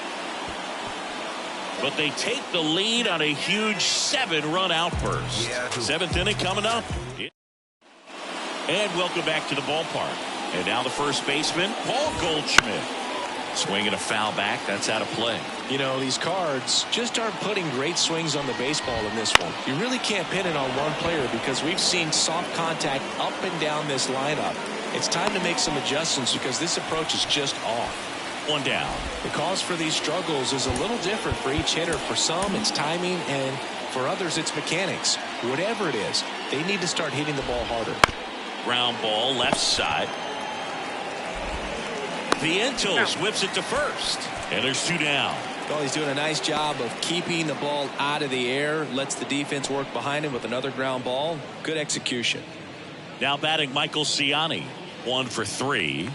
But they take the lead on a huge 7-run outburst. 7th inning coming up. And welcome back to the ballpark. And now the first baseman, Paul Goldschmidt. Swinging a foul back. That's out of play. You know, these Cards just aren't putting great swings on the baseball in this one. You really can't pin it on one player because we've seen soft contact up and down this lineup. It's time to make some adjustments because this approach is just off. 1 down. The cause for these struggles is a little different for each hitter. For some, it's timing, and for others, it's mechanics. Whatever it is, they need to start hitting the ball harder. Ground ball left side. Vientos whips it to first. And there's 2 down. Well, he's doing a nice job of keeping the ball out of the air. Lets the defense work behind him with another ground ball. Good execution. Now batting Michael Ciani. 1 for 3.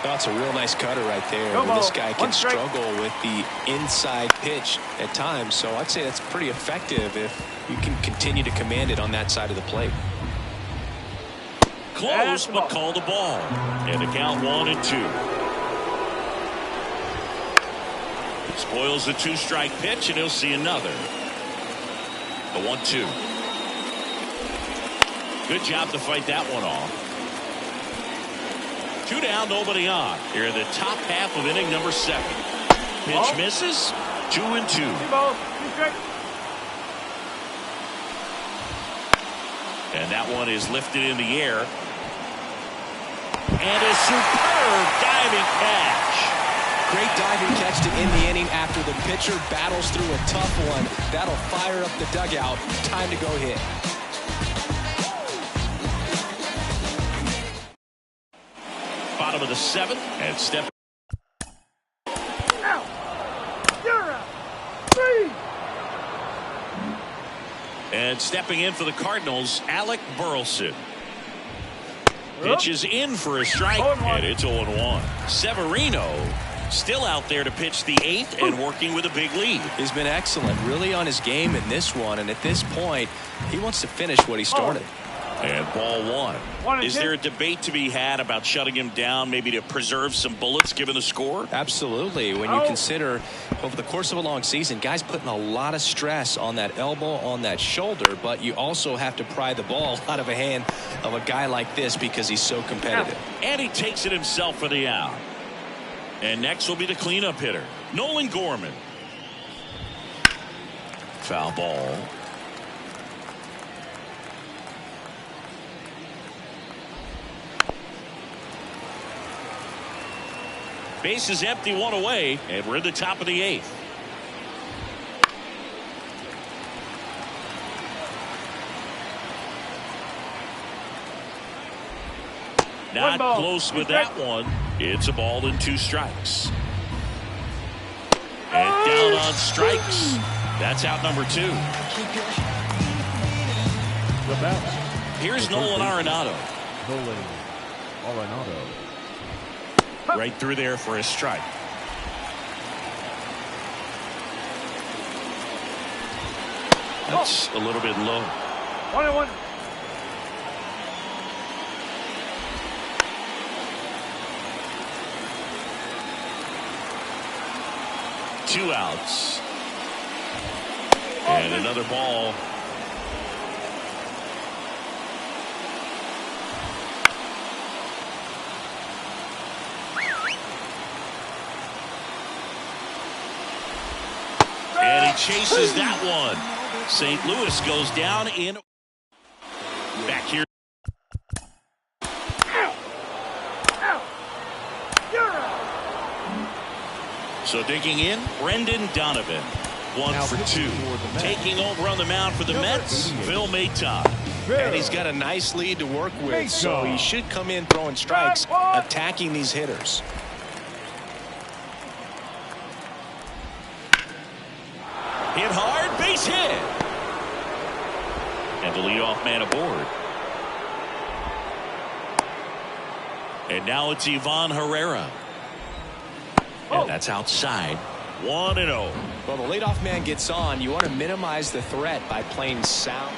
That's a real nice cutter right there. This guy can struggle with the inside pitch at times, so I'd say that's pretty effective if you can continue to command it on that side of the plate. Close, but called a ball. And the count 1-2. Spoils the 2-strike pitch, and he'll see another. The 1-2. Good job to fight that one off. 2 down, nobody on. Here in the top half of inning number 7. Pitch misses. 2-2. And that one is lifted in the air. And a superb diving catch. Great diving catch to end the inning after the pitcher battles through a tough one. That'll fire up the dugout. Time to go hit. Bottom of the 7th and step. Out. You're out. 3. And stepping in for the Cardinals, Alec Burleson. Pitch is in for a strike, and it's 0-1. Severino still out there to pitch the 8th and working with a big lead. He's been excellent, really on his game in this one, and at this point, he wants to finish what he started. And ball 1. Is there a debate to be had about shutting him down, maybe to preserve some bullets given the score? Absolutely. When you consider over the course of a long season, guys putting a lot of stress on that elbow, on that shoulder, but you also have to pry the ball out of a hand of a guy like this because he's so competitive. And he takes it himself for the out. And next will be the cleanup hitter, Nolan Gorman. Foul ball. Base is empty, 1 away, and we're in the top of the 8th. Not close with that one. It's a ball and 2 strikes. And down on strikes. That's out number 2. The bounce. Here's Nolan Arenado. Nolan Arenado. Right through there for a strike. That's a little bit low. 1-1. Two outs. And another ball. And he chases that one. St. Louis goes down in. Back here. So digging in, Brendan Donovan. 1 for 2. Taking over on the mound for the Mets, Phil Maton. And he's got a nice lead to work with, so he should come in throwing strikes, attacking these hitters. Hit hard, base hit. And the leadoff man aboard. And now it's Ivan Herrera. And that's outside. 1-0. Well, the leadoff man gets on. You want to minimize the threat by playing sound.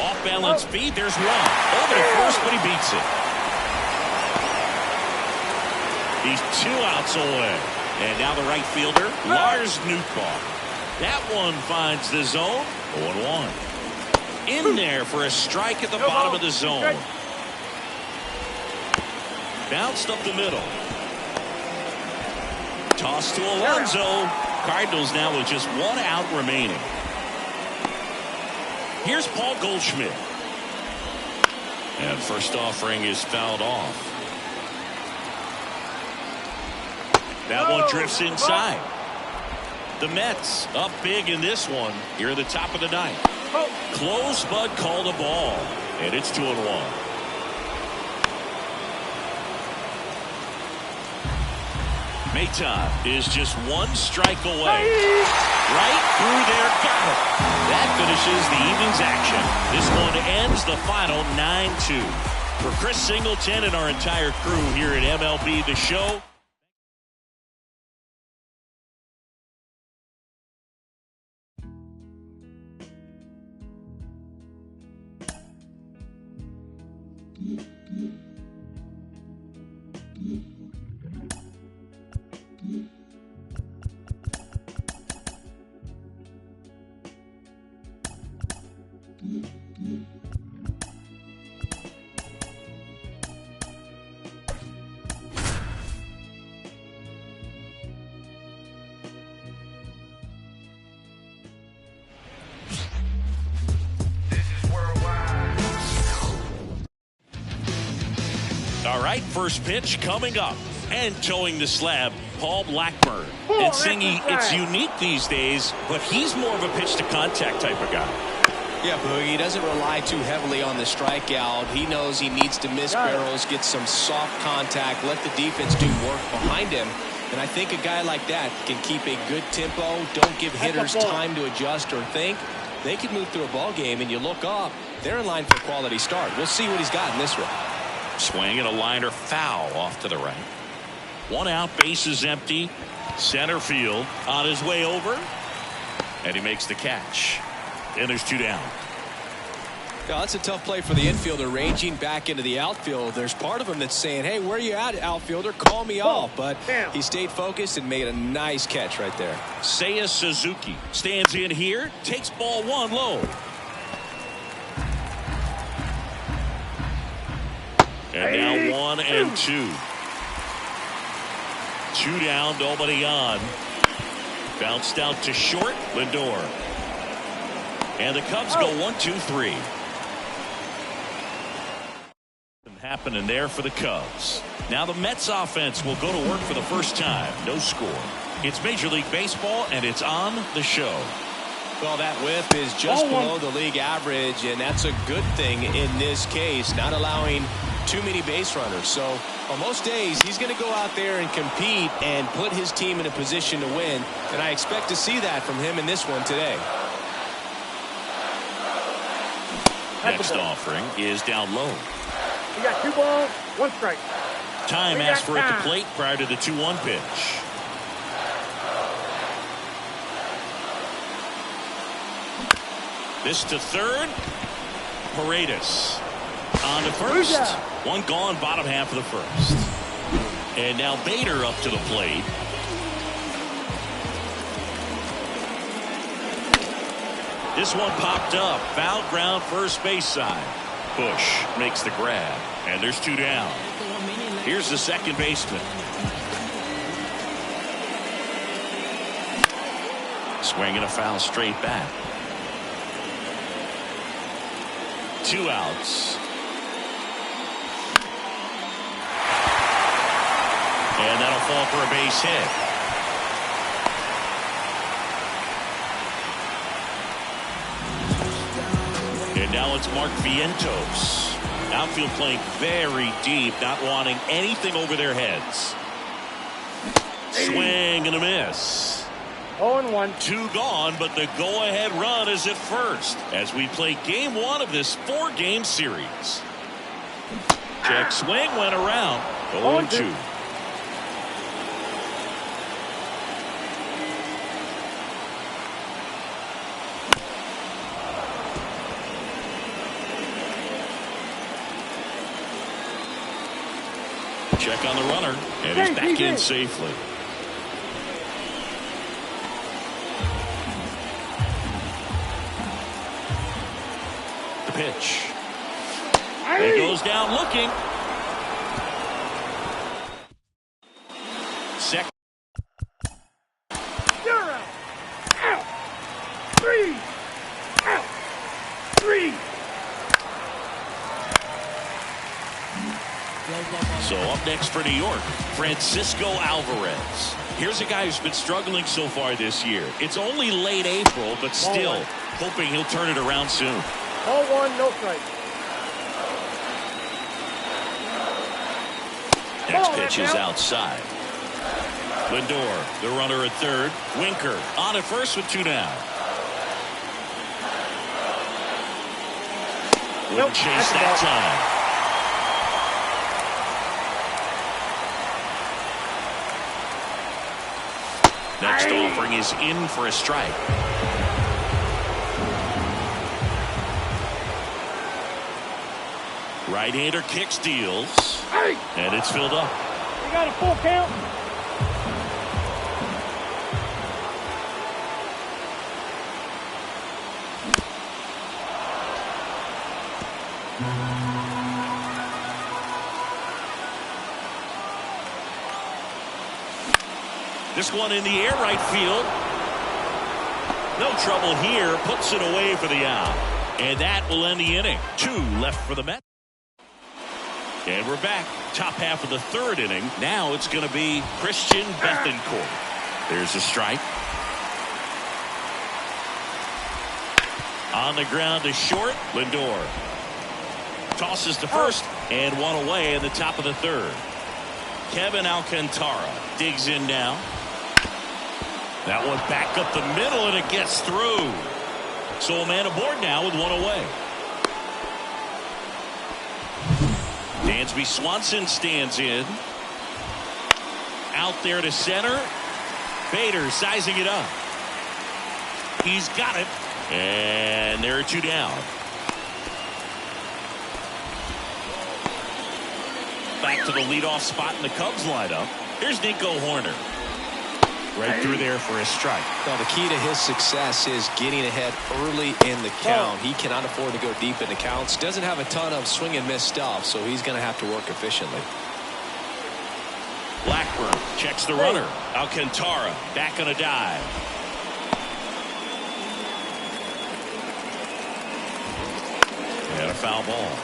Off balance feed. There's one. Over to first, but he beats it. He's 2 outs away. And now the right fielder, Lars Newcock. That one finds the zone. 0-1. In there for a strike at the bottom of the zone. Bounced up the middle. Toss to Alonso. Cardinals now with just 1 out remaining. Here's Paul Goldschmidt. And first offering is fouled off. That one drifts inside. The Mets up big in this one here at the top of the 9th. Close, but called a ball. And it's 2-1. Maton is just 1 strike away. Right through there, got it. That finishes the evening's action. This one ends the final 9-2. For Chris Singleton and our entire crew here at MLB The Show. All right, first pitch coming up. And towing the slab, Paul Blackburn. And Singy, it's unique these days, but he's more of a pitch-to-contact type of guy. Yeah, Boogie, he doesn't rely too heavily on the strikeout. He knows he needs to miss barrels, get some soft contact, let the defense do work behind him. And I think a guy like that can keep a good tempo, don't give hitters time to adjust or think. They can move through a ball game, and you look up, they're in line for a quality start. We'll see what he's got in this one. Swing and a liner foul off to the right. 1 out, bases empty. Center field on his way over. And he makes the catch. And there's 2 down. Yeah, that's a tough play for the infielder, ranging back into the outfield. There's part of him that's saying, hey, where are you at, outfielder? Call me off. But he stayed focused and made a nice catch right there. Seiya Suzuki stands in here, takes ball 1 low. And now 1 and 2. 2 down, nobody on. Bounced out to short, Lindor. And the Cubs go 1-2-3. Happening there for the Cubs. Now the Mets offense will go to work for the first time. No score. It's Major League Baseball, and it's on the show. Well, that whip is just below the league average, and that's a good thing in this case. Not allowing too many base runners. So on most days, he's going to go out there and compete and put his team in a position to win. And I expect to see that from him in this one today. Next offering is down low. You got 2 balls, 1 strike. Time asked for at the plate prior to the 2-1 pitch. This to third. Paredes on to first. 1 gone, bottom half of the first. And now Bader up to the plate. This one popped up. Foul ground, first base side. Bush makes the grab. And there's 2 down. Here's the second baseman. Swinging a foul straight back. 2 outs. And that'll fall for a base hit. And now it's Mark Vientos. Outfield playing very deep, not wanting anything over their heads. Swing and a miss. 0-1. 2 gone, but the go-ahead run is at first as we play game 1 of this 4-game series. Check swing went around. 0-2. Check on the runner, and he's back in safely. The pitch. It goes down looking. Second. You're out. Out. 3. Out. 3. So up next for New York, Francisco Alvarez. Here's a guy who's been struggling so far this year. It's only late April, but still hoping he'll turn it around soon. 0-1, no strike. Next pitch is outside. Lindor, the runner at third. Winker on at first with 2 down. Wouldn't chase that time. Next offering is in for a strike. Right-hander kicks, deals, and it's filled up. You got a full count. This one in the air, right field. No trouble here. Puts it away for the out. And that will end the inning. 2 left for the Mets. And we're back. Top half of the 3rd inning. Now it's going to be Christian Bethancourt. There's a strike. On the ground to short. Lindor tosses to first. And 1 away in the top of the 3rd. Kevin Alcantara digs in now. That one back up the middle, and it gets through. So a man aboard now with 1 away. Dansby Swanson stands in. Out there to center. Bader sizing it up. He's got it. And there are 2 down. Back to the leadoff spot in the Cubs lineup. Here's Nico Horner. Right through there for a strike. Well, the key to his success is getting ahead early in the count. He cannot afford to go deep in the counts. Doesn't have a ton of swing and miss stuff, so he's going to have to work efficiently. Blackburn checks the runner. Alcantara back on a dive. And a foul ball.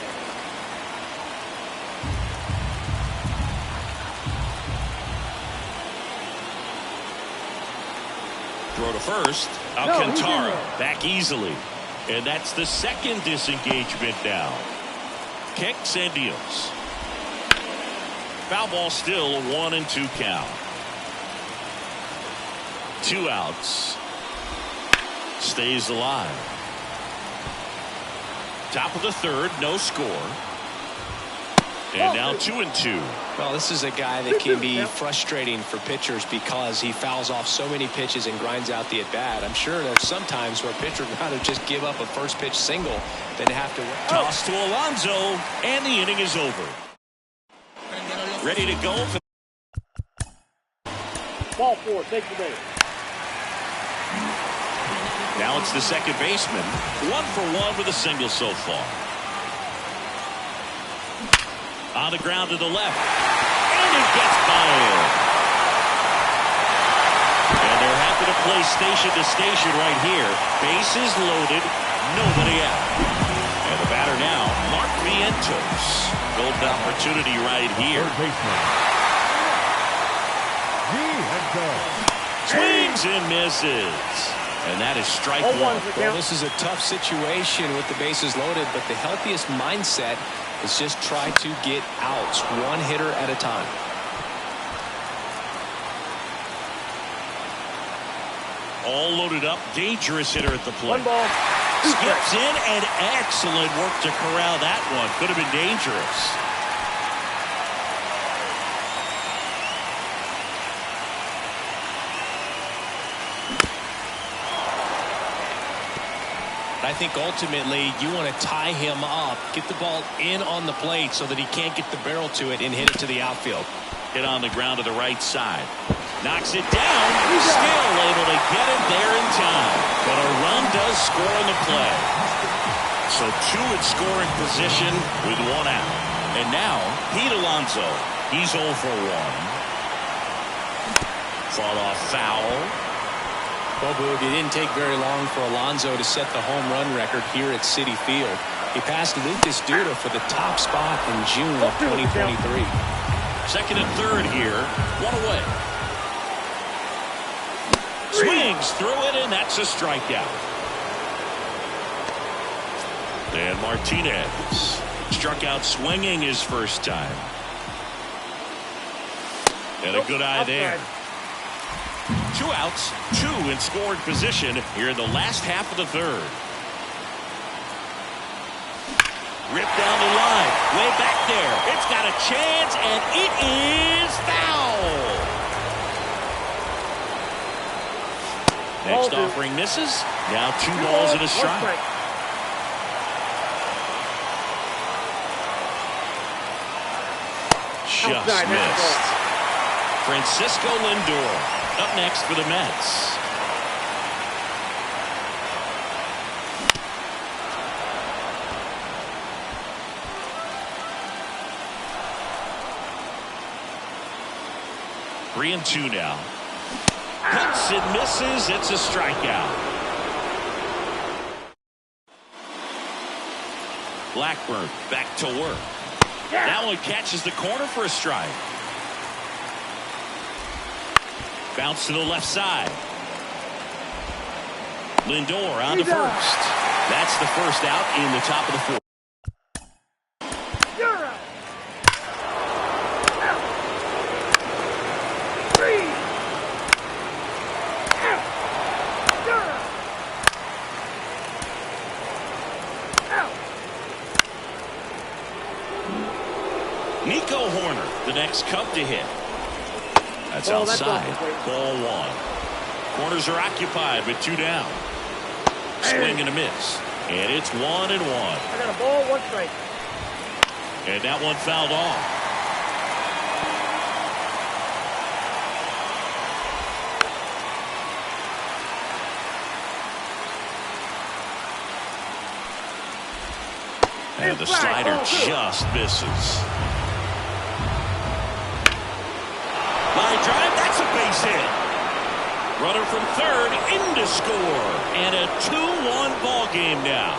Throw to first. Alcantara back easily. And that's the second disengagement now. Kicks and deals. Foul ball still 1-2 count. 2 outs. Stays alive. Top of the third, no score. And now 2-2. Well, this is a guy that can be frustrating for pitchers because he fouls off so many pitches and grinds out the at-bat. I'm sure there's some times where a pitcher would rather just give up a first pitch single than have to toss to Alonso, and the inning is over. Ready to go. Ball 4, take the base. Now it's the second baseman. 1 for 1 with a single so far. On the ground to the left. And it gets by him. And they're happy to play station to station right here. Bases loaded. Nobody out. And the batter now, Mark Vientos. Golden opportunity right here. Swings and misses. And that is strike 1. Well, this is a tough situation with the bases loaded, but the healthiest mindset is just try to get outs, one hitter at a time. All loaded up, dangerous hitter at the plate. 1 ball. Skips in, and excellent work to corral that one. Could have been dangerous. I think ultimately you want to tie him up, get the ball in on the plate so that he can't get the barrel to it and hit it to the outfield. Hit on the ground to the right side. Knocks it down. Still able to get it there in time. But a run does score in the play. So 2 in scoring position with 1 out. And now Pete Alonso. He's 0 for 1. Fought off foul. Well, Boog, it didn't take very long for Alonso to set the home run record here at Citi Field. He passed Lucas Duda for the top spot in June of 2023. Second and third here. 1 away. Swings through it, and that's a strikeout. And Martinez struck out swinging his first time. And a good eye there. 2 outs, 2 in scoring position here in the last half of the third. Ripped down the line, way back there. It's got a chance, and it is foul. Next offering misses. Now 2 balls and a strike. Just missed. Francisco Lindor up next for the Mets. Three and 2 now. Hits and misses. It's a strikeout. Blackburn back to work. That one catches the corner for a strike. Bounce to the left side. Lindor on to first. That's the first out in the top of the 4th. You're out. Out. 3. Out. You're out. Out. Nico Horner, the next Cub to hit. That's outside. Ball 1. Corners are occupied with 2 down. Swing and a miss. And it's 1-1. I got a ball, 1 strike. And that one fouled off. And the slider just misses. Line drive, that's a base hit. Runner from third in to score. And a 2-1 ball game now.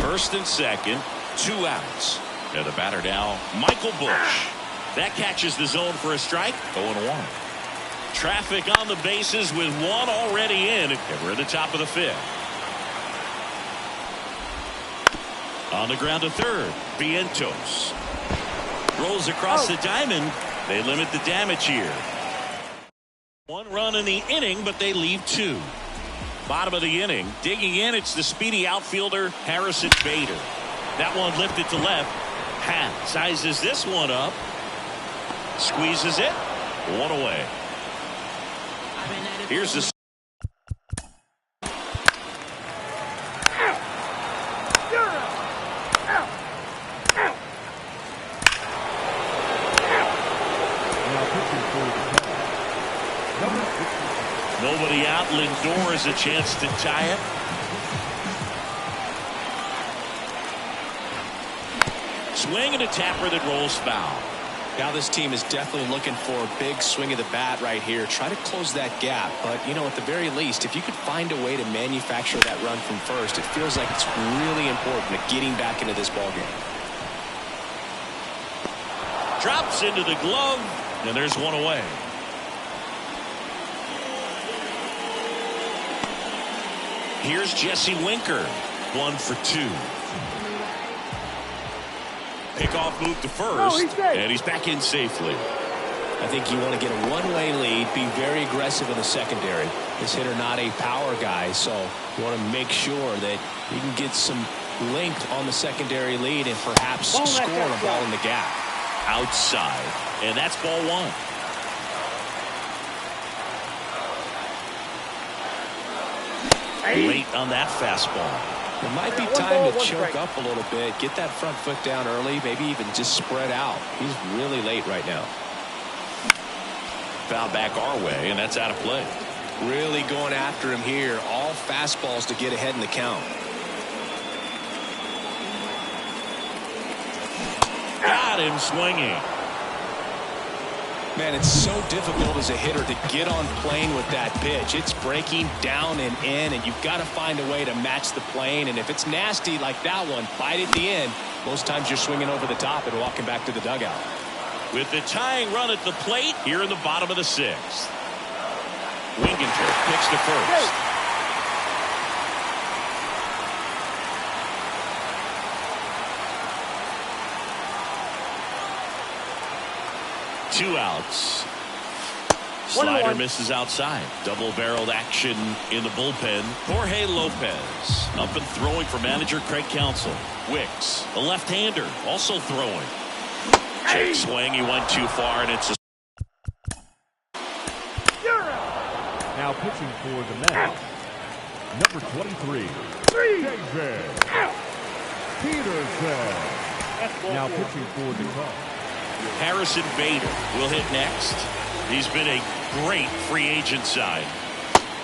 First and second, 2 outs. And the batter now, Michael Busch. That catches the zone for a strike. 0-1. Traffic on the bases with 1 already in. And we're at the top of the 5th. On the ground to third. Vientos rolls across the diamond. They limit the damage here. 1 run in the inning, but they leave 2. Bottom of the inning, digging in, it's the speedy outfielder Harrison Bader. That one lifted to left. Happ sizes this one up, squeezes it, 1 away. Here's the nobody out. Lindor has a chance to tie it. Swing and a tapper that rolls foul. Now this team is definitely looking for a big swing of the bat right here. Try to close that gap. But, you know, at the very least, if you could find a way to manufacture that run from first, it feels like it's really important to getting back into this ballgame. Drops into the glove, and there's 1 away. Here's Jesse Winker, 1 for 2. Pickoff move to first, and he's back in safely. I think you want to get a one-way lead, be very aggressive in the secondary. This hitter not a power guy, so you want to make sure that you can get some length on the secondary lead and perhaps score a ball in the gap. Outside, and that's ball 1. Late on that fastball. It might be time to choke up a little bit, get that front foot down early, maybe even just spread out. He's really late right now. Foul back our way, and that's out of play. Really going after him here. All fastballs to get ahead in the count. Got him swinging. Man, it's so difficult as a hitter to get on plane with that pitch. It's breaking down and in, and you've got to find a way to match the plane. And if it's nasty like that one, bite at the end, most times you're swinging over the top and walking back to the dugout. With the tying run at the plate here in the bottom of the 6th. Winginter picks to first. Two outs. Slider misses outside. Double-barreled action in the bullpen. Jorge Lopez up and throwing for manager Craig Counsell. Wicks, the left-hander, also throwing. Check swing. He went too far, and it's a... Now pitching for the Mets, number 23, David Peterson. Now pitching for the Cubs, Harrison Bader will hit next. He's been a great free agent sign.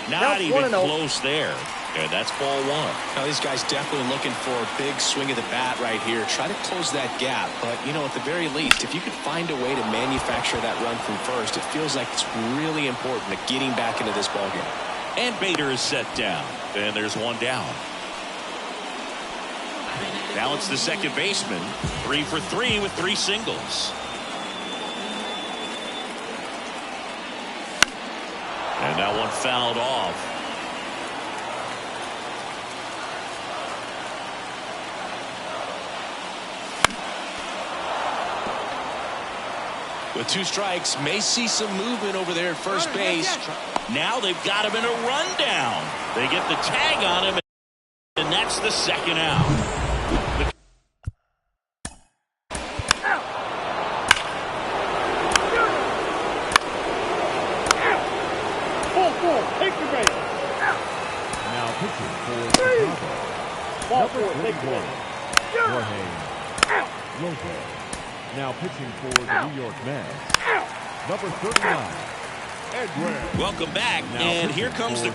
Not even close there. And that's ball 1. Now these guys definitely looking for a big swing of the bat right here. Try to close that gap. But, you know, at the very least, if you could find a way to manufacture that run from first, it feels like it's really important to getting back into this ballgame. And Bader is set down. And there's 1 down. Now it's the second baseman. 3 for 3 with 3 singles. And that one fouled off. With 2 strikes, may see some movement over there at first base. Now they've got him in a rundown. They get the tag on him, and that's the second out. Take your base. now pitching for Chicago, number 41, Jorge Lopez. Now pitching for the New York Mets, number 39, Edwin. Welcome back, and here comes the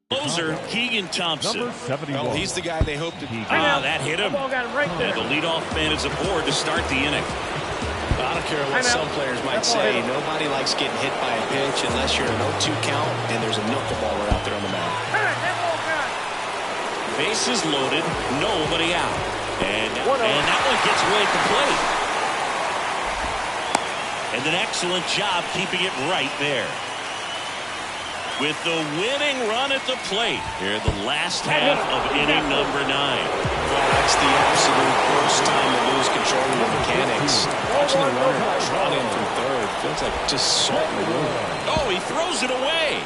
closer, Keegan Thompson. Number 71. Well, he's the guy they hope to. That hit him. Got him right there. And the leadoff man is aboard to start the inning. I don't care what some players might say. Nobody likes getting hit by a pitch unless you're an 0-2 count and there's a knuckleballer out there on the mound. Bases loaded, nobody out. And that one gets away at the plate. And an excellent job keeping it right there. with the winning run at the plate here in the last half of inning number 9. Well, that's the absolute worst time to lose control of the mechanics. Watching the runner drawn in from third feels like just salt in the wound. Oh, he throws it away.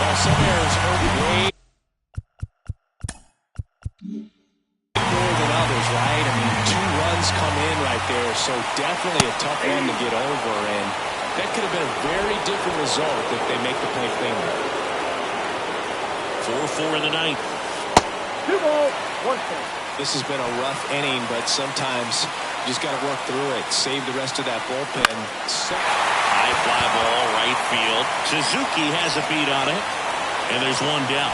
Well, some errors hurt way more than others, right? I mean, 2 runs come in right there, so definitely a tough one to get over, and that could have been a very different result if they make the play cleanly. 4-4 in the ninth. 2 balls, 1 strike. This has been a rough inning, but sometimes you just got to work through it. Save the rest of that bullpen. High fly ball, right field. Suzuki has a beat on it, and there's 1 down.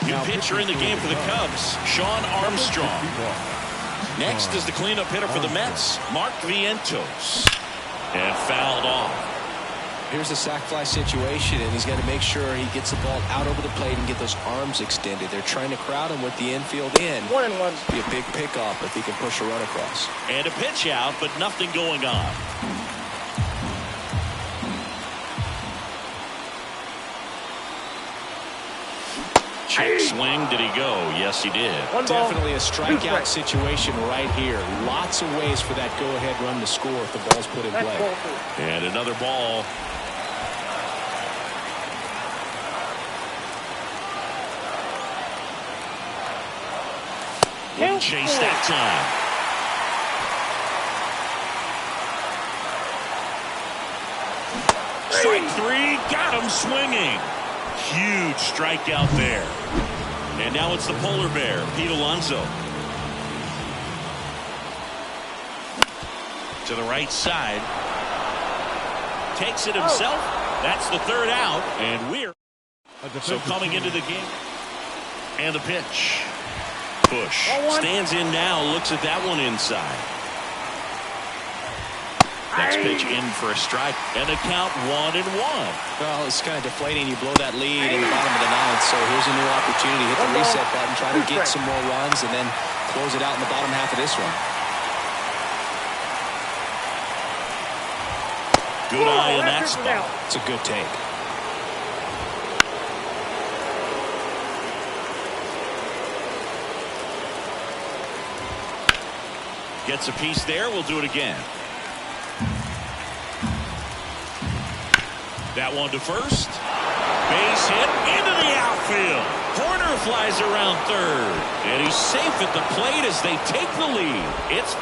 New pitcher in the game for the Cubs, Sean Armstrong. Next is the cleanup hitter for the Mets, Mark Vientos. And fouled off. Here's a sac fly situation, and he's got to make sure he gets the ball out over the plate and get those arms extended. They're trying to crowd him with the infield in. 1-1. Be a big pickoff if he can push a run across. And a pitch out, but nothing going on. Check swing. Did he go? Yes, he did. Definitely a strikeout situation right here. Lots of ways for that go-ahead run to score if the ball's put in play. And another ball. Wouldn't chase that time. Strike 3. Got him swinging. Huge strikeout there. And now it's the polar bear, Pete Alonso. To the right side. Takes it himself. That's the 3rd out. And we're so coming into the game. And the pitch. Push. Stands in now. Looks at that one inside. Next pitch in for a strike. And a count 1-1. Well, it's kind of deflating. You blow that lead in the bottom of the 9th. So here's a new opportunity. Hit the reset button. Try to get some more runs. And then close it out in the bottom half of this one. Good eye in that spot. It's a good take. Gets a piece there. We'll do it again. That one to first. Base hit into the outfield. Corner flies around third. And he's safe at the plate as they take the lead. It's